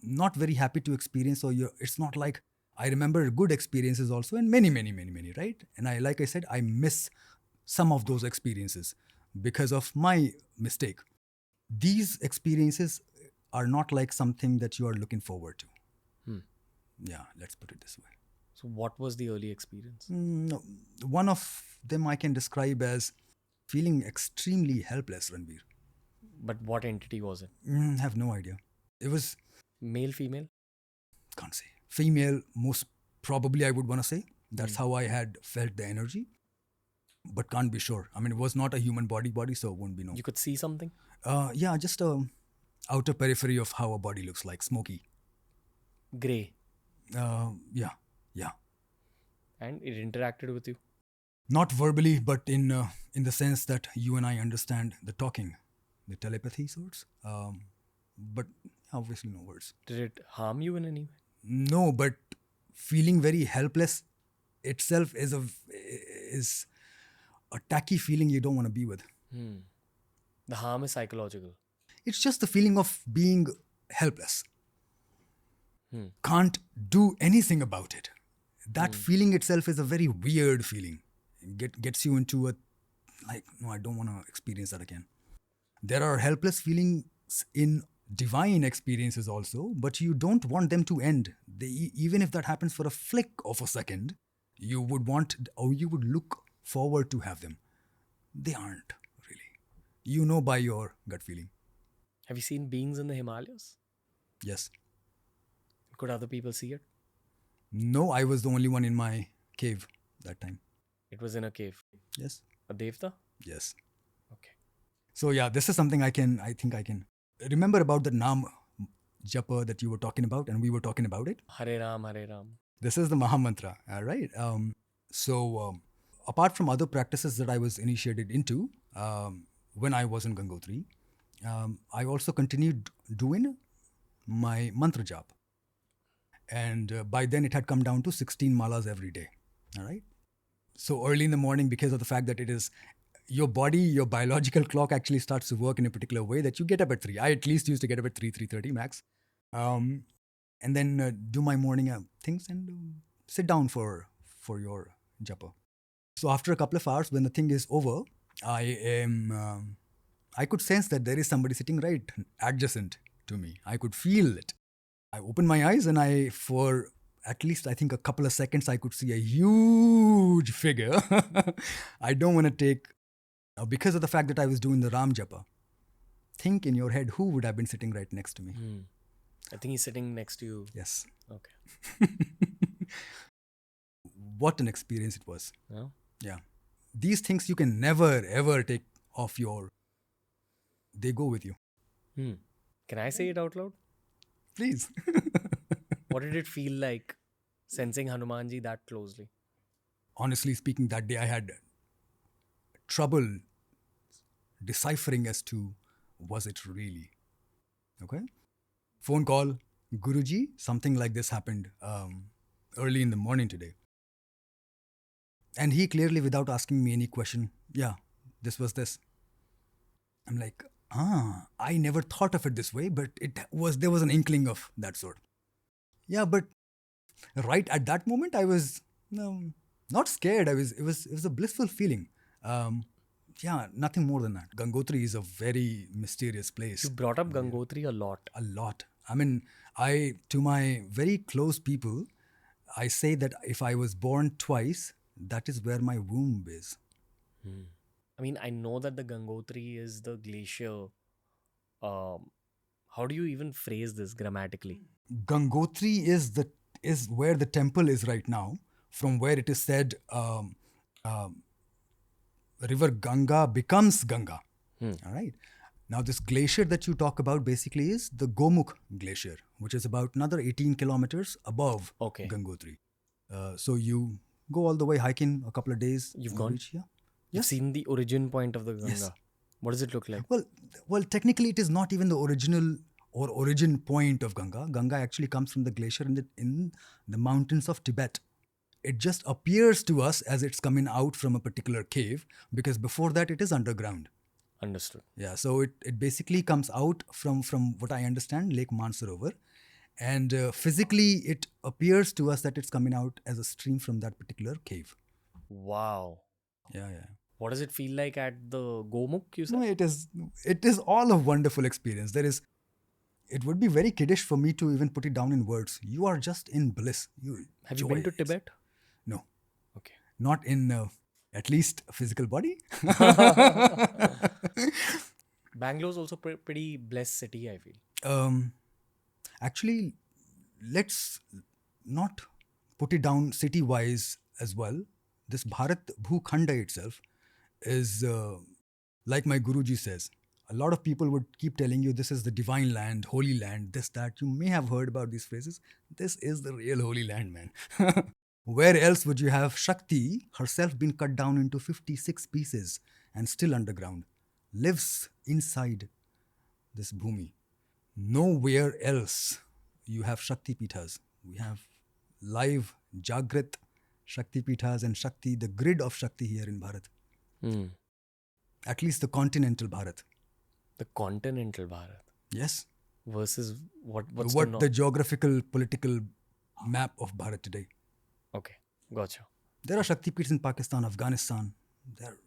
Not very happy to experience. So it's not like I remember good experiences also and many, right? And like I said, I miss some of those experiences because of my mistake. These experiences are not like something that you are looking forward to. Yeah, let's put it this way. So what was the early experience? No, one of them I can describe as feeling extremely helpless, Ranveer. But what entity was it? Have no idea. It was, Male, female? can't say. Female, most probably I would want to say. That's how I had felt the energy. But can't be sure. I mean, it was not a human body, so it won't be no. You could see something? Yeah, just a outer periphery of how a body looks like, smoky. Grey. Yeah. And it interacted with you? Not verbally, but in the sense that you and I understand the talking, the telepathy sorts. But obviously no words. Did it harm you in any way? No, but feeling very helpless itself is a tacky feeling you don't want to be with. The harm is psychological. It's just the feeling of being helpless. Can't do anything about it. That feeling itself is a very weird feeling. It gets you into no, I don't want to experience that again. There are helpless feelings in divine experiences also, but you don't want them to end. Even if that happens for a flick of a second, you would want, or you would look forward to have them. They aren't really. You know by your gut feeling. Have you seen beings in the Himalayas? Yes. Could other people see it? No, I was the only one in my cave that time. It was in a cave. Yes. A devta? Yes. Okay. So yeah, this is something I think I can remember about the Naam Japa that you were talking about, and we were talking about it. Hare Ram, Hare Ram. This is the Mahamantra, right? Apart from other practices that I was initiated into when I was in Gangotri, I also continued doing my mantra jap. And by then it had come down to 16 malas every day. All right. So early in the morning, because of the fact that it is your body, your biological clock actually starts to work in a particular way that you get up at 3. I at least used to get up at 3:30 max. And then do my morning things and sit down for your japa. So after a couple of hours, when the thing is over, I could sense that there is somebody sitting right adjacent to me. I could feel it. I opened my eyes and for at least I think a couple of seconds, I could see a huge figure. I don't want to take, because of the fact that I was doing the Ram Japa, think in your head who would have been sitting right next to me. I think he's sitting next to you. Yes. Okay. What an experience it was. Yeah. Yeah. These things you can never, ever take off they go with you. Can I say it out loud? Please. What did it feel like sensing Hanumanji that closely? Honestly speaking, that day I had trouble deciphering as to was it really. Okay? Phone call, Guruji, something like this happened early in the morning today. And he clearly, without asking me any question, yeah, this was this. I'm like, I never thought of it this way, but there was an inkling of that sort. Yeah, but right at that moment, I was not scared. It was a blissful feeling. Yeah, nothing more than that. Gangotri is a very mysterious place. You brought up Gangotri a lot. A lot. I mean, to my very close people, I say that if I was born twice, that is where my womb is. I mean, I know that the Gangotri is the glacier. How do you even phrase this grammatically? Gangotri is where the temple is right now, from where it is said river Ganga becomes Ganga. All right. Now, this glacier that you talk about basically is the Gomukh Glacier, which is about another 18 kilometers above Gangotri. So you go all the way hiking a couple of days. You've gone? Reach, yeah. You've seen the origin point of the Ganga. Yes. What does it look like? Well, technically it is not even the original or origin point of Ganga. Ganga actually comes from the glacier in the mountains of Tibet. It just appears to us as it's coming out from a particular cave, because before that it is underground. Understood. Yeah, so it basically comes out from what I understand, Lake Mansarovar. And physically it appears to us that it's coming out as a stream from that particular cave. Wow. Yeah. What does it feel like at the Gomukh, you said? No, it is all a wonderful experience. It would be very kiddish for me to even put it down in words. You are just in bliss. Have you been to Tibet? No. Okay. Not in at least a physical body. Bangalore's also pretty blessed city, I feel. Actually, let's not put it down city-wise as well. This Bharat Bhukhanda itself is, like my Guruji says, a lot of people would keep telling you this is the divine land, holy land, this, that. You may have heard about these phrases. This is the real holy land, man. Where else would you have Shakti herself been cut down into 56 pieces and still underground? Lives inside this bhumi. Nowhere else you have Shakti Pithas. We have live Jagrat Shakti Pithas and Shakti, the grid of Shakti here in Bharat. At least the continental Bharat. The continental Bharat. Yes. Versus what's the geographical, political map of Bharat today. Okay, gotcha. There are Shakti Pithas in Pakistan, Afghanistan, there are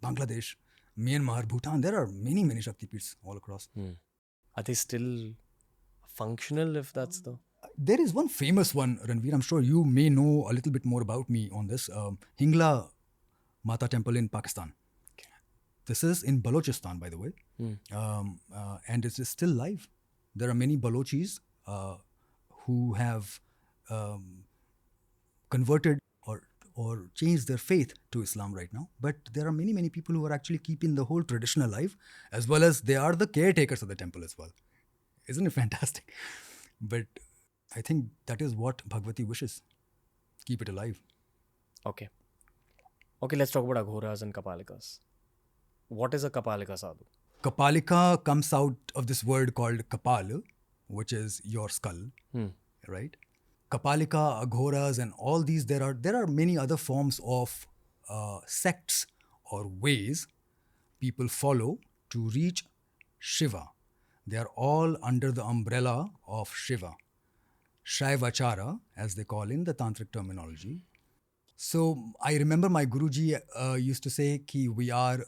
Bangladesh, Myanmar, Bhutan. There are many, many Shakti Pithas all across. Are they still functional, if that's the... There is one famous one, Ranveer. I'm sure you may know a little bit more about me on this. Hingla Mata Temple in Pakistan. This is in Balochistan, by the way. And it is still live. There are many Balochis who have converted or changed their faith to Islam right now. But there are many, many people who are actually keeping the whole tradition alive, as well as they are the caretakers of the temple as well. Isn't it fantastic? But I think that is what Bhagavati wishes. Keep it alive. Okay, let's talk about Aghoras and Kapalikas. What is a Kapalika Sadhu? Kapalika comes out of this word called Kapal, which is your skull, right? Kapalika, Aghoras, and all these, there are many other forms of sects or ways people follow to reach Shiva. They are all under the umbrella of Shiva. Shaivachara, as they call in the tantric terminology. So I remember my Guruji used to say ki we are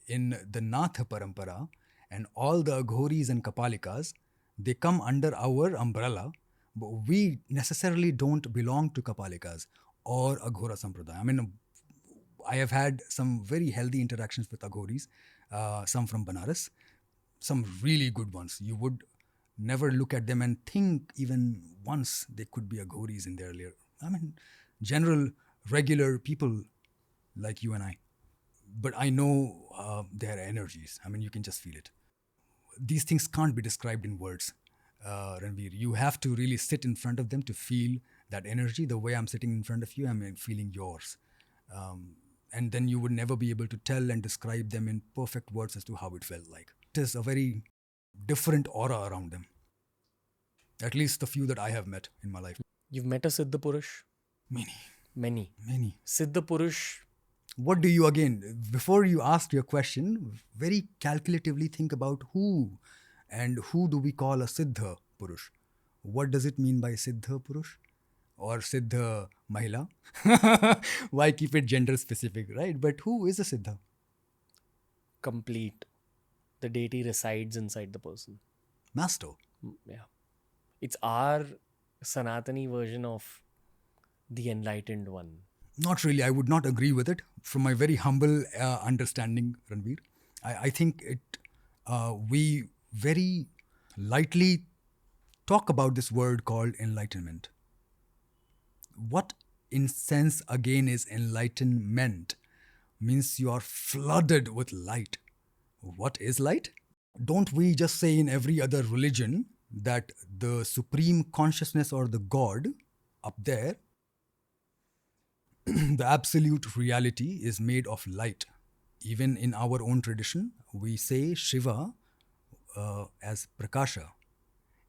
in the Nath Parampara, and all the Aghoris and Kapalikas, they come under our umbrella, but we necessarily don't belong to Kapalikas or Aghora Sampradaya. I mean, I have had some very healthy interactions with Aghoris, some from Banaras, some really good ones. You would never look at them and think even once they could be Aghoris in their layer. I mean, general, regular people like you and I. But I know their energies. I mean, you can just feel it. These things can't be described in words, Ranveer. You have to really sit in front of them to feel that energy. The way I'm sitting in front of you, I'm feeling yours. And then you would never be able to tell and describe them in perfect words as to how it felt like. It is a very different aura around them. At least the few that I have met in my life. You've met a Siddh Purush? Many. Siddh Purush. What do you, again, before you ask your question, very calculatively think about who do we call a Siddha Purush? What does it mean by Siddha Purush? Or Siddha Mahila? Why keep it gender specific, right? But who is a Siddha? Complete. The deity resides inside the person. Master. Yeah. It's our Sanatani version of the enlightened one. Not really. I would not agree with it. From my very humble understanding, Ranveer, I think we very lightly talk about this word called enlightenment. What in sense again is enlightenment? Means you are flooded with light. What is light? Don't we just say in every other religion that the supreme consciousness or the God up there, the absolute reality is made of light. Even in our own tradition, we say Shiva as Prakasha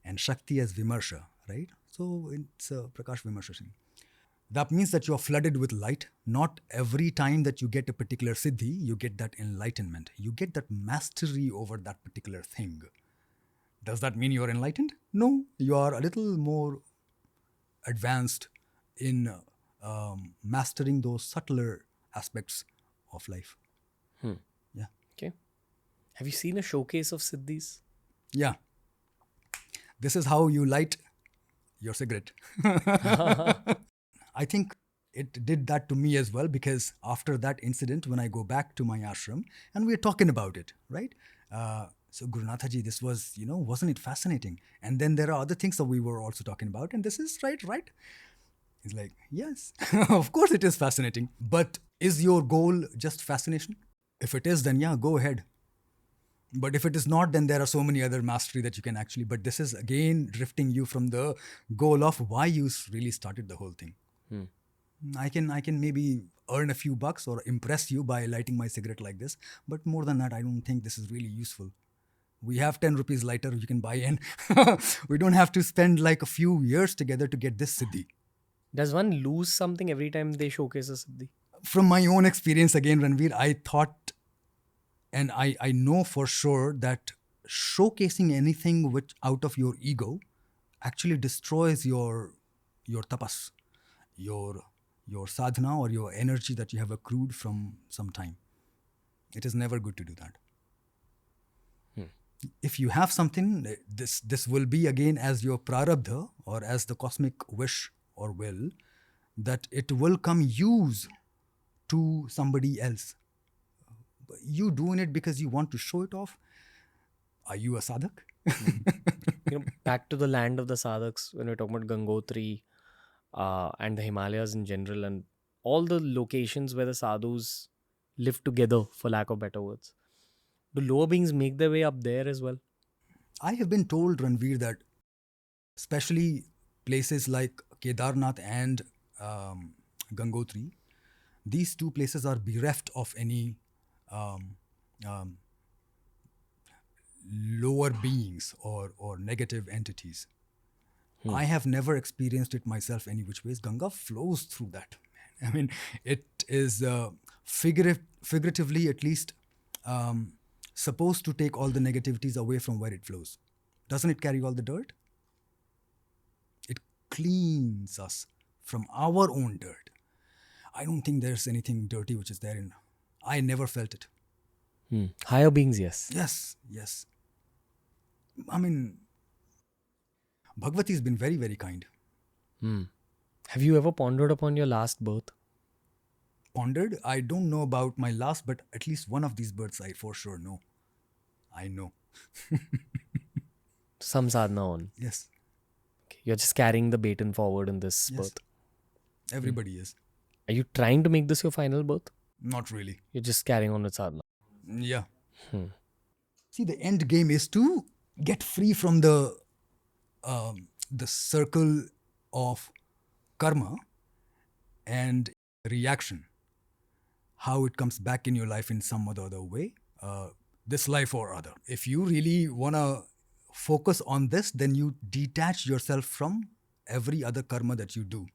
and Shakti as Vimarsha, right? So it's a Prakash Vimarsha thing. That means that you're flooded with light. Not every time that you get a particular Siddhi, you get that enlightenment. You get that mastery over that particular thing. Does that mean you're enlightened? No, you are a little more advanced in mastering those subtler aspects of life. Yeah. Okay. Have you seen a showcase of Siddhis? Yeah. This is how you light your cigarette. I think it did that to me as well, because after that incident, when I go back to my ashram and we're talking about it, right? So Gurunathaji, this was, wasn't it fascinating? And then there are other things that we were also talking about, and this is right. He's like, yes, of course it is fascinating. But is your goal just fascination? If it is, then yeah, go ahead. But if it is not, then there are so many other mastery that you can actually. But this is again drifting you from the goal of why you really started the whole thing. I can maybe earn a few bucks or impress you by lighting my cigarette like this. But more than that, I don't think this is really useful. We have 10 rupees lighter you can buy in. We don't have to spend like a few years together to get this Siddhi. Does one lose something every time they showcase a Siddhi? From my own experience again, Ranveer, I thought, and I know for sure that showcasing anything which out of your ego actually destroys your tapas, your sadhana or your energy that you have accrued from some time. It is never good to do that. If you have something, this will be again as your prarabdha or as the cosmic wish or will, that it will come use to somebody else. You doing it because you want to show it off? Are you a sadhak? Back to the land of the sadhaks, when we're talking about Gangotri and the Himalayas in general, and all the locations where the sadhus live together, for lack of better words. Do lower beings make their way up there as well? I have been told, Ranveer, that especially places like Kedarnath and Gangotri, these two places are bereft of any lower beings or negative entities. I have never experienced it myself any which ways. Ganga flows through that. I mean, it is figuratively at least supposed to take all the negativities away from where it flows. Doesn't it carry all the dirt? It cleans us from our own dirt. I don't think there's anything dirty which is there. I never felt it. Higher beings, yes. Yes. I mean, Bhagavati has been very, very kind. Have you ever pondered upon your last birth? Pondered? I don't know about my last, but at least one of these births I for sure know. I know. Some sadhana on. Yes. Okay. You're just carrying the baton forward in this Yes. birth. Everybody is. Are you trying to make this your final birth? Not really. You're just carrying on with sadhana. Yeah. See, the end game is to get free from the circle of karma and reaction. How it comes back in your life in some other way, this life or other. If you really want to focus on this, then you detach yourself from every other karma that you do.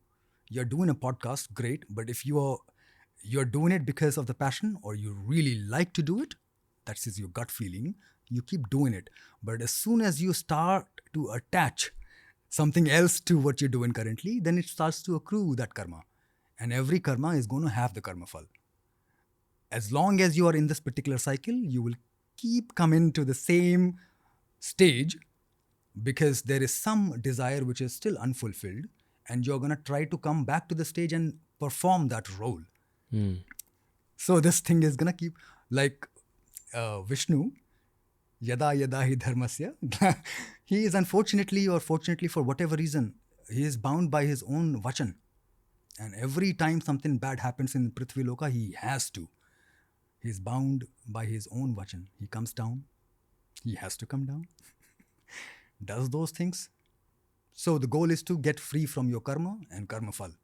You're doing a podcast, great, but if you're doing it because of the passion or you really like to do it, that is your gut feeling, you keep doing it. But as soon as you start to attach something else to what you're doing currently, then it starts to accrue that karma. And every karma is going to have the karma phal. As long as you are in this particular cycle, you will keep coming to the same stage because there is some desire which is still unfulfilled, and you're going to try to come back to the stage and perform that role. So this thing is going to keep, like Vishnu, yada yada hi dharmasya, he is unfortunately or fortunately for whatever reason, he is bound by his own vachan. And every time something bad happens in Prithvi Loka, he has to. He is bound by his own vachan. He comes down. He has to come down. Does those things. So the goal is to get free from your karma and karma phal.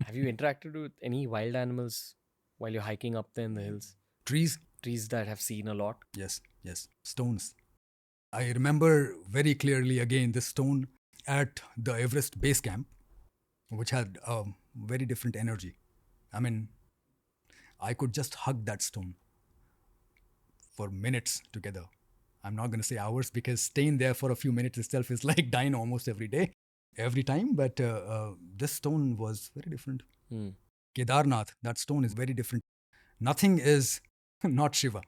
Have you interacted with any wild animals while you're hiking up there in the hills? Trees? Trees that have seen a lot? Yes. Stones. I remember very clearly again this stone at the Everest base camp, which had a very different energy. I mean, I could just hug that stone for minutes together. I'm not going to say hours because staying there for a few minutes itself is like dying almost every day, every time. But this stone was very different. Kedarnath, that stone is very different. Nothing is not Shiva.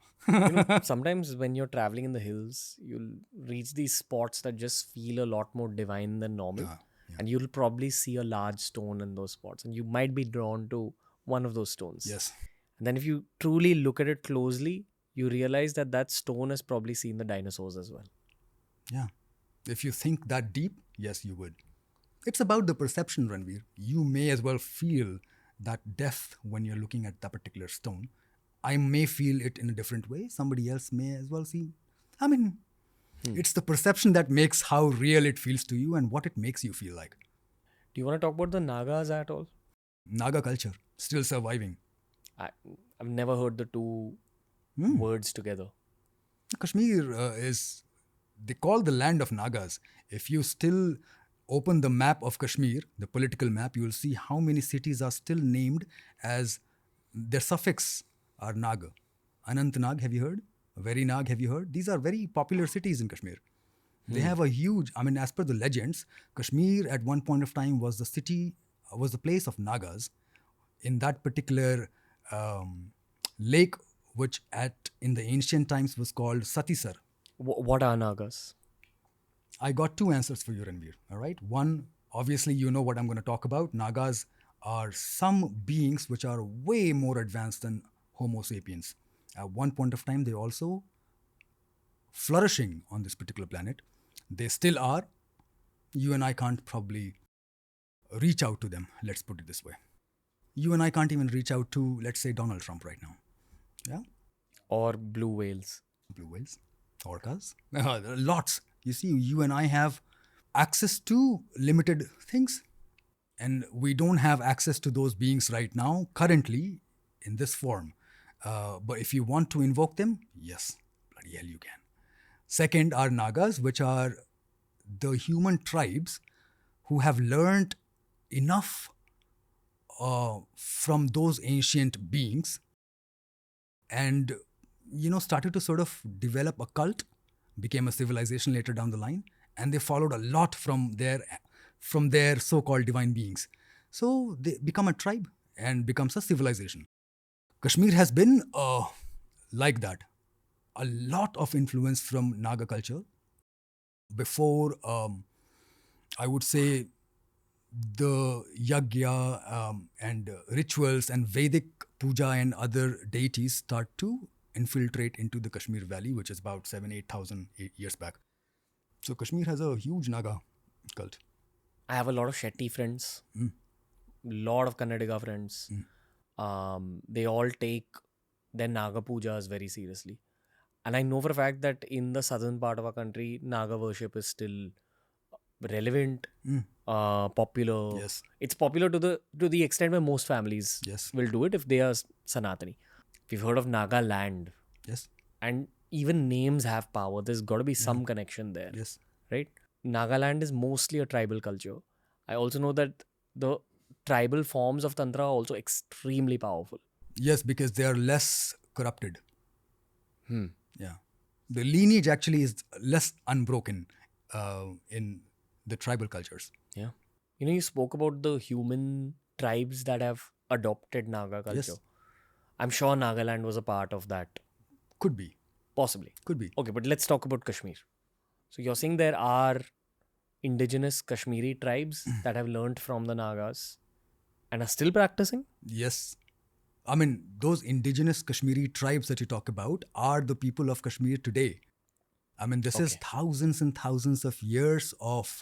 Sometimes when you're traveling in the hills, you'll reach these spots that just feel a lot more divine than normal. Yeah. And you'll probably see a large stone in those spots. And you might be drawn to one of those stones. Yes. And then if you truly look at it closely, you realize that that stone has probably seen the dinosaurs as well. Yeah. If you think that deep, yes, you would. It's about the perception, Ranveer. You may as well feel that depth when you're looking at that particular stone. I may feel it in a different way. Somebody else may as well see. I mean, it's the perception that makes how real it feels to you and what it makes you feel like. Do you want to talk about the Nagas at all? Naga culture, still surviving. I've never heard the two words together. Kashmir is, they call the land of Nagas. If you still open the map of Kashmir, the political map, you will see how many cities are still named as their suffix are Naga. Anantnag, have you heard? Verinag, have you heard? These are very popular cities in Kashmir. They have a huge, I mean, as per the legends, Kashmir at one point of time was the city, was the place of Nagas. In that particular lake, which in the ancient times was called Satisar. What are Nagas? I got two answers for you, Ranveer. All right. One, obviously, you know what I'm going to talk about. Nagas are some beings which are way more advanced than Homo sapiens. At one point of time, they also flourishing on this particular planet. They still are. You and I can't probably reach out to them. Let's put it this way. You and I can't even reach out to, let's say, Donald Trump right now. Yeah. Or blue whales. Blue whales, orcas, lots. You see, you and I have access to limited things, and we don't have access to those beings right now, currently, in this form. But if you want to invoke them, yes, bloody hell you can. Second are Nagas, which are the human tribes who have learned enough from those ancient beings and started to sort of develop a cult, became a civilization later down the line, and they followed a lot from their so-called divine beings. So they become a tribe and becomes a civilization. Kashmir has been like that. A lot of influence from Naga culture. Before, I would say, the yagya and rituals and Vedic puja and other deities start to infiltrate into the Kashmir Valley, which is about 7,000-8,000 years back. So Kashmir has a huge Naga cult. I have a lot of Shetty friends, lot of Kannadiga friends. They all take their Naga pujas very seriously. And I know for a fact that in the southern part of our country, Naga worship is still relevant, popular. Yes. It's popular to the extent where most families will do it if they are Sanatani. We've heard of Naga land. Yes. And even names have power. There's got to be some connection there. Yes. Right? Nagaland is mostly a tribal culture. I also know that the tribal forms of Tantra are also extremely powerful. Yes, because they are less corrupted. Yeah. The lineage actually is less unbroken in the tribal cultures. Yeah. You spoke about the human tribes that have adopted Naga culture. Yes. I'm sure Nagaland was a part of that. Could be. Possibly. Could be. Okay, but let's talk about Kashmir. So you're saying there are indigenous Kashmiri tribes that have learned from the Nagas and are still practicing? Yes. I mean, those indigenous Kashmiri tribes that you talk about are the people of Kashmir today. I mean, this is thousands and thousands of years of,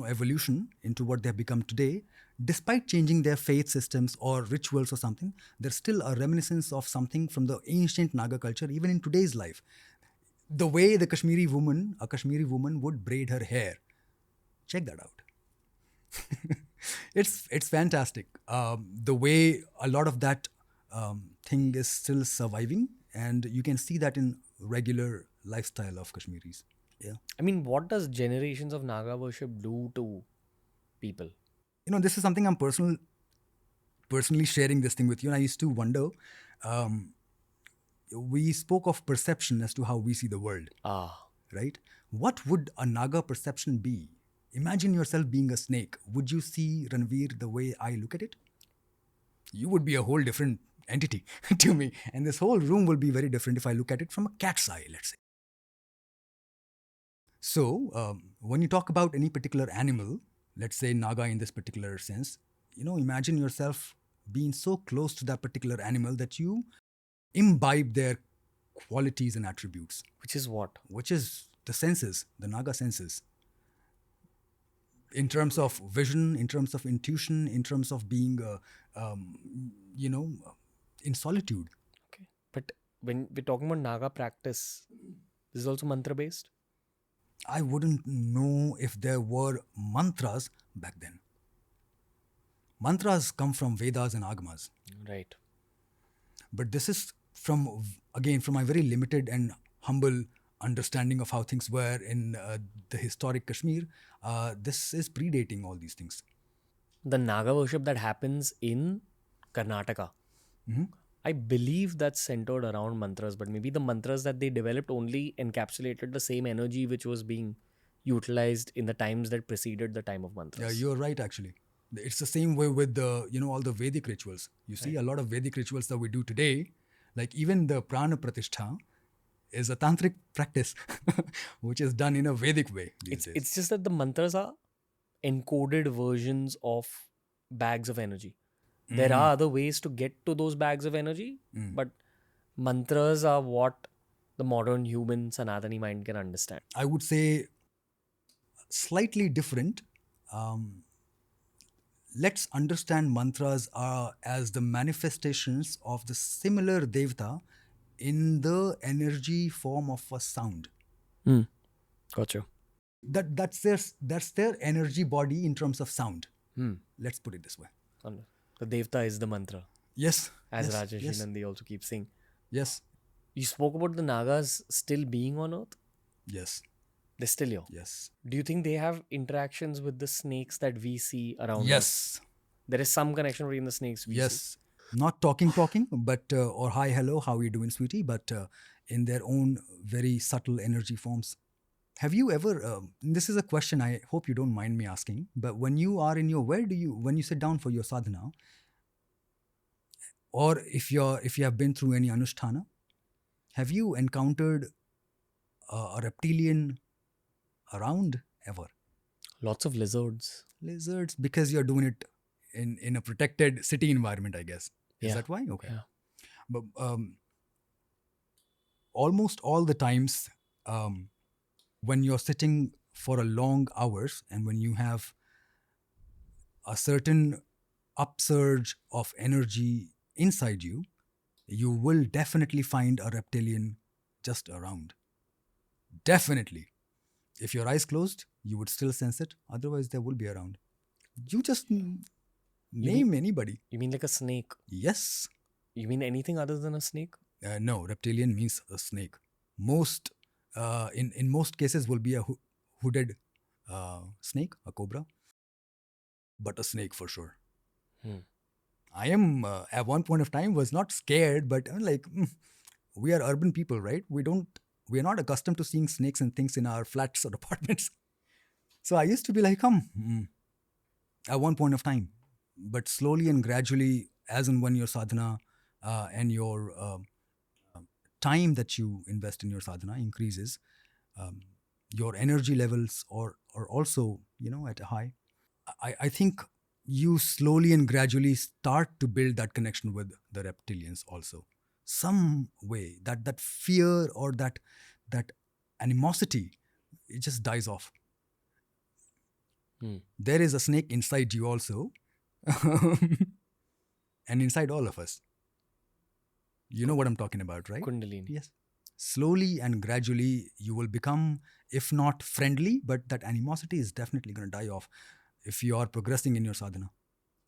evolution into what they have become today. Despite changing their faith systems or rituals or something, there's still a reminiscence of something from the ancient Naga culture, even in today's life. The way a Kashmiri woman would braid her hair. Check that out. It's fantastic. The way a lot of that thing is still surviving, and you can see that in regular lifestyle of Kashmiris. Yeah. I mean, what does generations of Naga worship do to people? This is something I'm personally sharing this thing with you, and I used to wonder. We spoke of perception as to how we see the world. Right? What would a Naga perception be? Imagine yourself being a snake. Would you see Ranveer the way I look at it? You would be a whole different entity to me. And this whole room will be very different if I look at it from a cat's eye, let's say. So, when you talk about any particular animal, let's say Naga in this particular sense, imagine yourself being so close to that particular animal that you imbibe their qualities and attributes, Which is what? which is the senses, the Naga senses. In terms of vision, in terms of intuition, in terms of being, in solitude. Okay. But when we're talking about Naga practice, this is also mantra based? I wouldn't know if there were mantras back then. Mantras come from Vedas and Agamas. Right. But this is from my very limited and humble understanding of how things were in the historic Kashmir. This is predating all these things. The Naga worship that happens in Karnataka, I believe that's centered around mantras, but maybe the mantras that they developed only encapsulated the same energy which was being utilized in the times that preceded the time of mantras. Yeah, you're right, actually. It's the same way with all the Vedic rituals. You see, a lot of Vedic rituals that we do today, like even the Prana Pratishtha, is a tantric practice, which is done in a Vedic way these days. It's just that the mantras are encoded versions of bags of energy. There are other ways to get to those bags of energy, but mantras are what the modern human Sanatani mind can understand. I would say slightly different. Let's understand mantras as the manifestations of the similar devata in the energy form of a sound. Gotcha. That's their energy body in terms of sound. Let's put it this way. The devta is the mantra. Yes. As yes, Rajesh yes, Nandi also keeps saying. yes. You spoke about the Nagas still being on Earth. Yes. They're still here. Yes. Do you think they have interactions with the snakes that we see around us? Yes. There is some connection between the snakes we see. Yes. Not talking, but or hi, hello, how are you doing, sweetie? But in their own very subtle energy forms. Have you ever? This is a question I hope you don't mind me asking. But when you are in when you sit down for your sadhana, or if you have been through any anusthana, have you encountered a reptilian around ever? Lots of lizards. Lizards, because you're doing it in a protected city environment, I guess. Is that why? Okay. Yeah. But almost all the times, when you're sitting for a long hours and when you have a certain upsurge of energy inside you, you will definitely find a reptilian just around. Definitely. If your eyes closed, you would still sense it. Otherwise, they will be around. You just name anybody. You mean like a snake? Yes. You mean anything other than a snake? No, reptilian means a snake. In most cases will be a hooded snake, a cobra, but a snake for sure. I am at one point of time was not scared, but we are urban people, right? We are not accustomed to seeing snakes and things in our flats or apartments. So I used to be like, at one point of time, but slowly and gradually, as and when your sadhana and your time that you invest in your sadhana increases, your energy levels are also, at a high. I think you slowly and gradually start to build that connection with the reptilians also. Some way that fear or that animosity, it just dies off. There is a snake inside you also, and inside all of us. You know what I'm talking about, right? Kundalini. Yes. Slowly and gradually, you will become, if not friendly, but that animosity is definitely going to die off if you are progressing in your sadhana.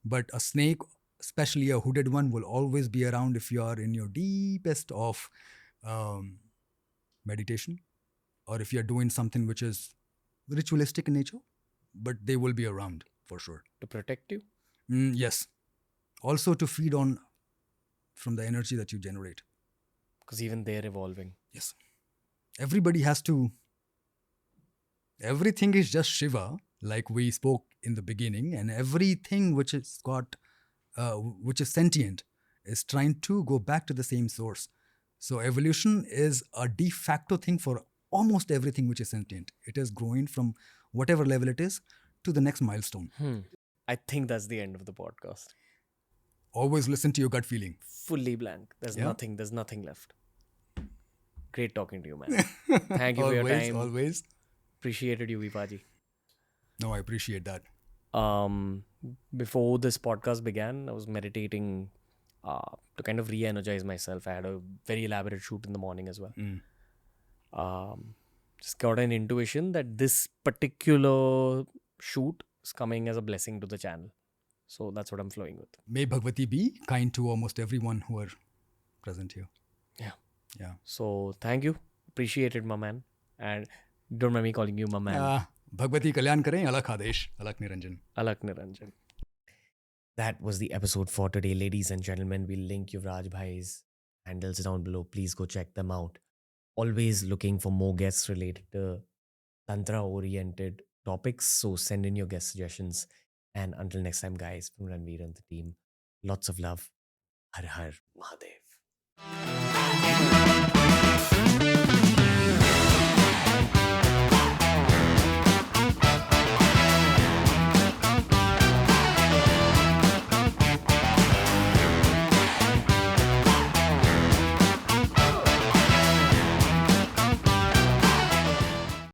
But a snake, especially a hooded one, will always be around if you are in your deepest of meditation, or if you're doing something which is ritualistic in nature, but they will be around for sure. To protect you? Yes. Also to feed on from the energy that you generate. Because even they're evolving. Yes. Everybody has to... Everything is just Shiva, like we spoke in the beginning, and everything which is which is sentient is trying to go back to the same source. So evolution is a de facto thing for almost everything which is sentient. It is growing from whatever level it is to the next milestone. I think that's the end of the podcast. Always listen to your gut feeling. Fully blank. There's Yeah. nothing left. Great talking to you, man. Thank you for your time. Always. Appreciated you, Vipaji. No, I appreciate that. Before this podcast began, I was meditating to kind of re-energize myself. I had a very elaborate shoot in the morning as well. Just got an intuition that this particular shoot is coming as a blessing to the channel. So that's what I'm flowing with. May Bhagavati be kind to almost everyone who are present here. Yeah. Yeah. So thank you. Appreciate it, my man. And don't mind me calling you my man. Bhagavati Kalyan Kare, Alak Adesh, Alak Niranjan. Alak Niranjan. That was the episode for today, ladies and gentlemen. We'll link Yuvraj Bhai's handles down below. Please go check them out. Always looking for more guests related to Tantra-oriented topics. So send in your guest suggestions. And until next time, guys, from Ranveer and the team, lots of love. Har Har Mahadev.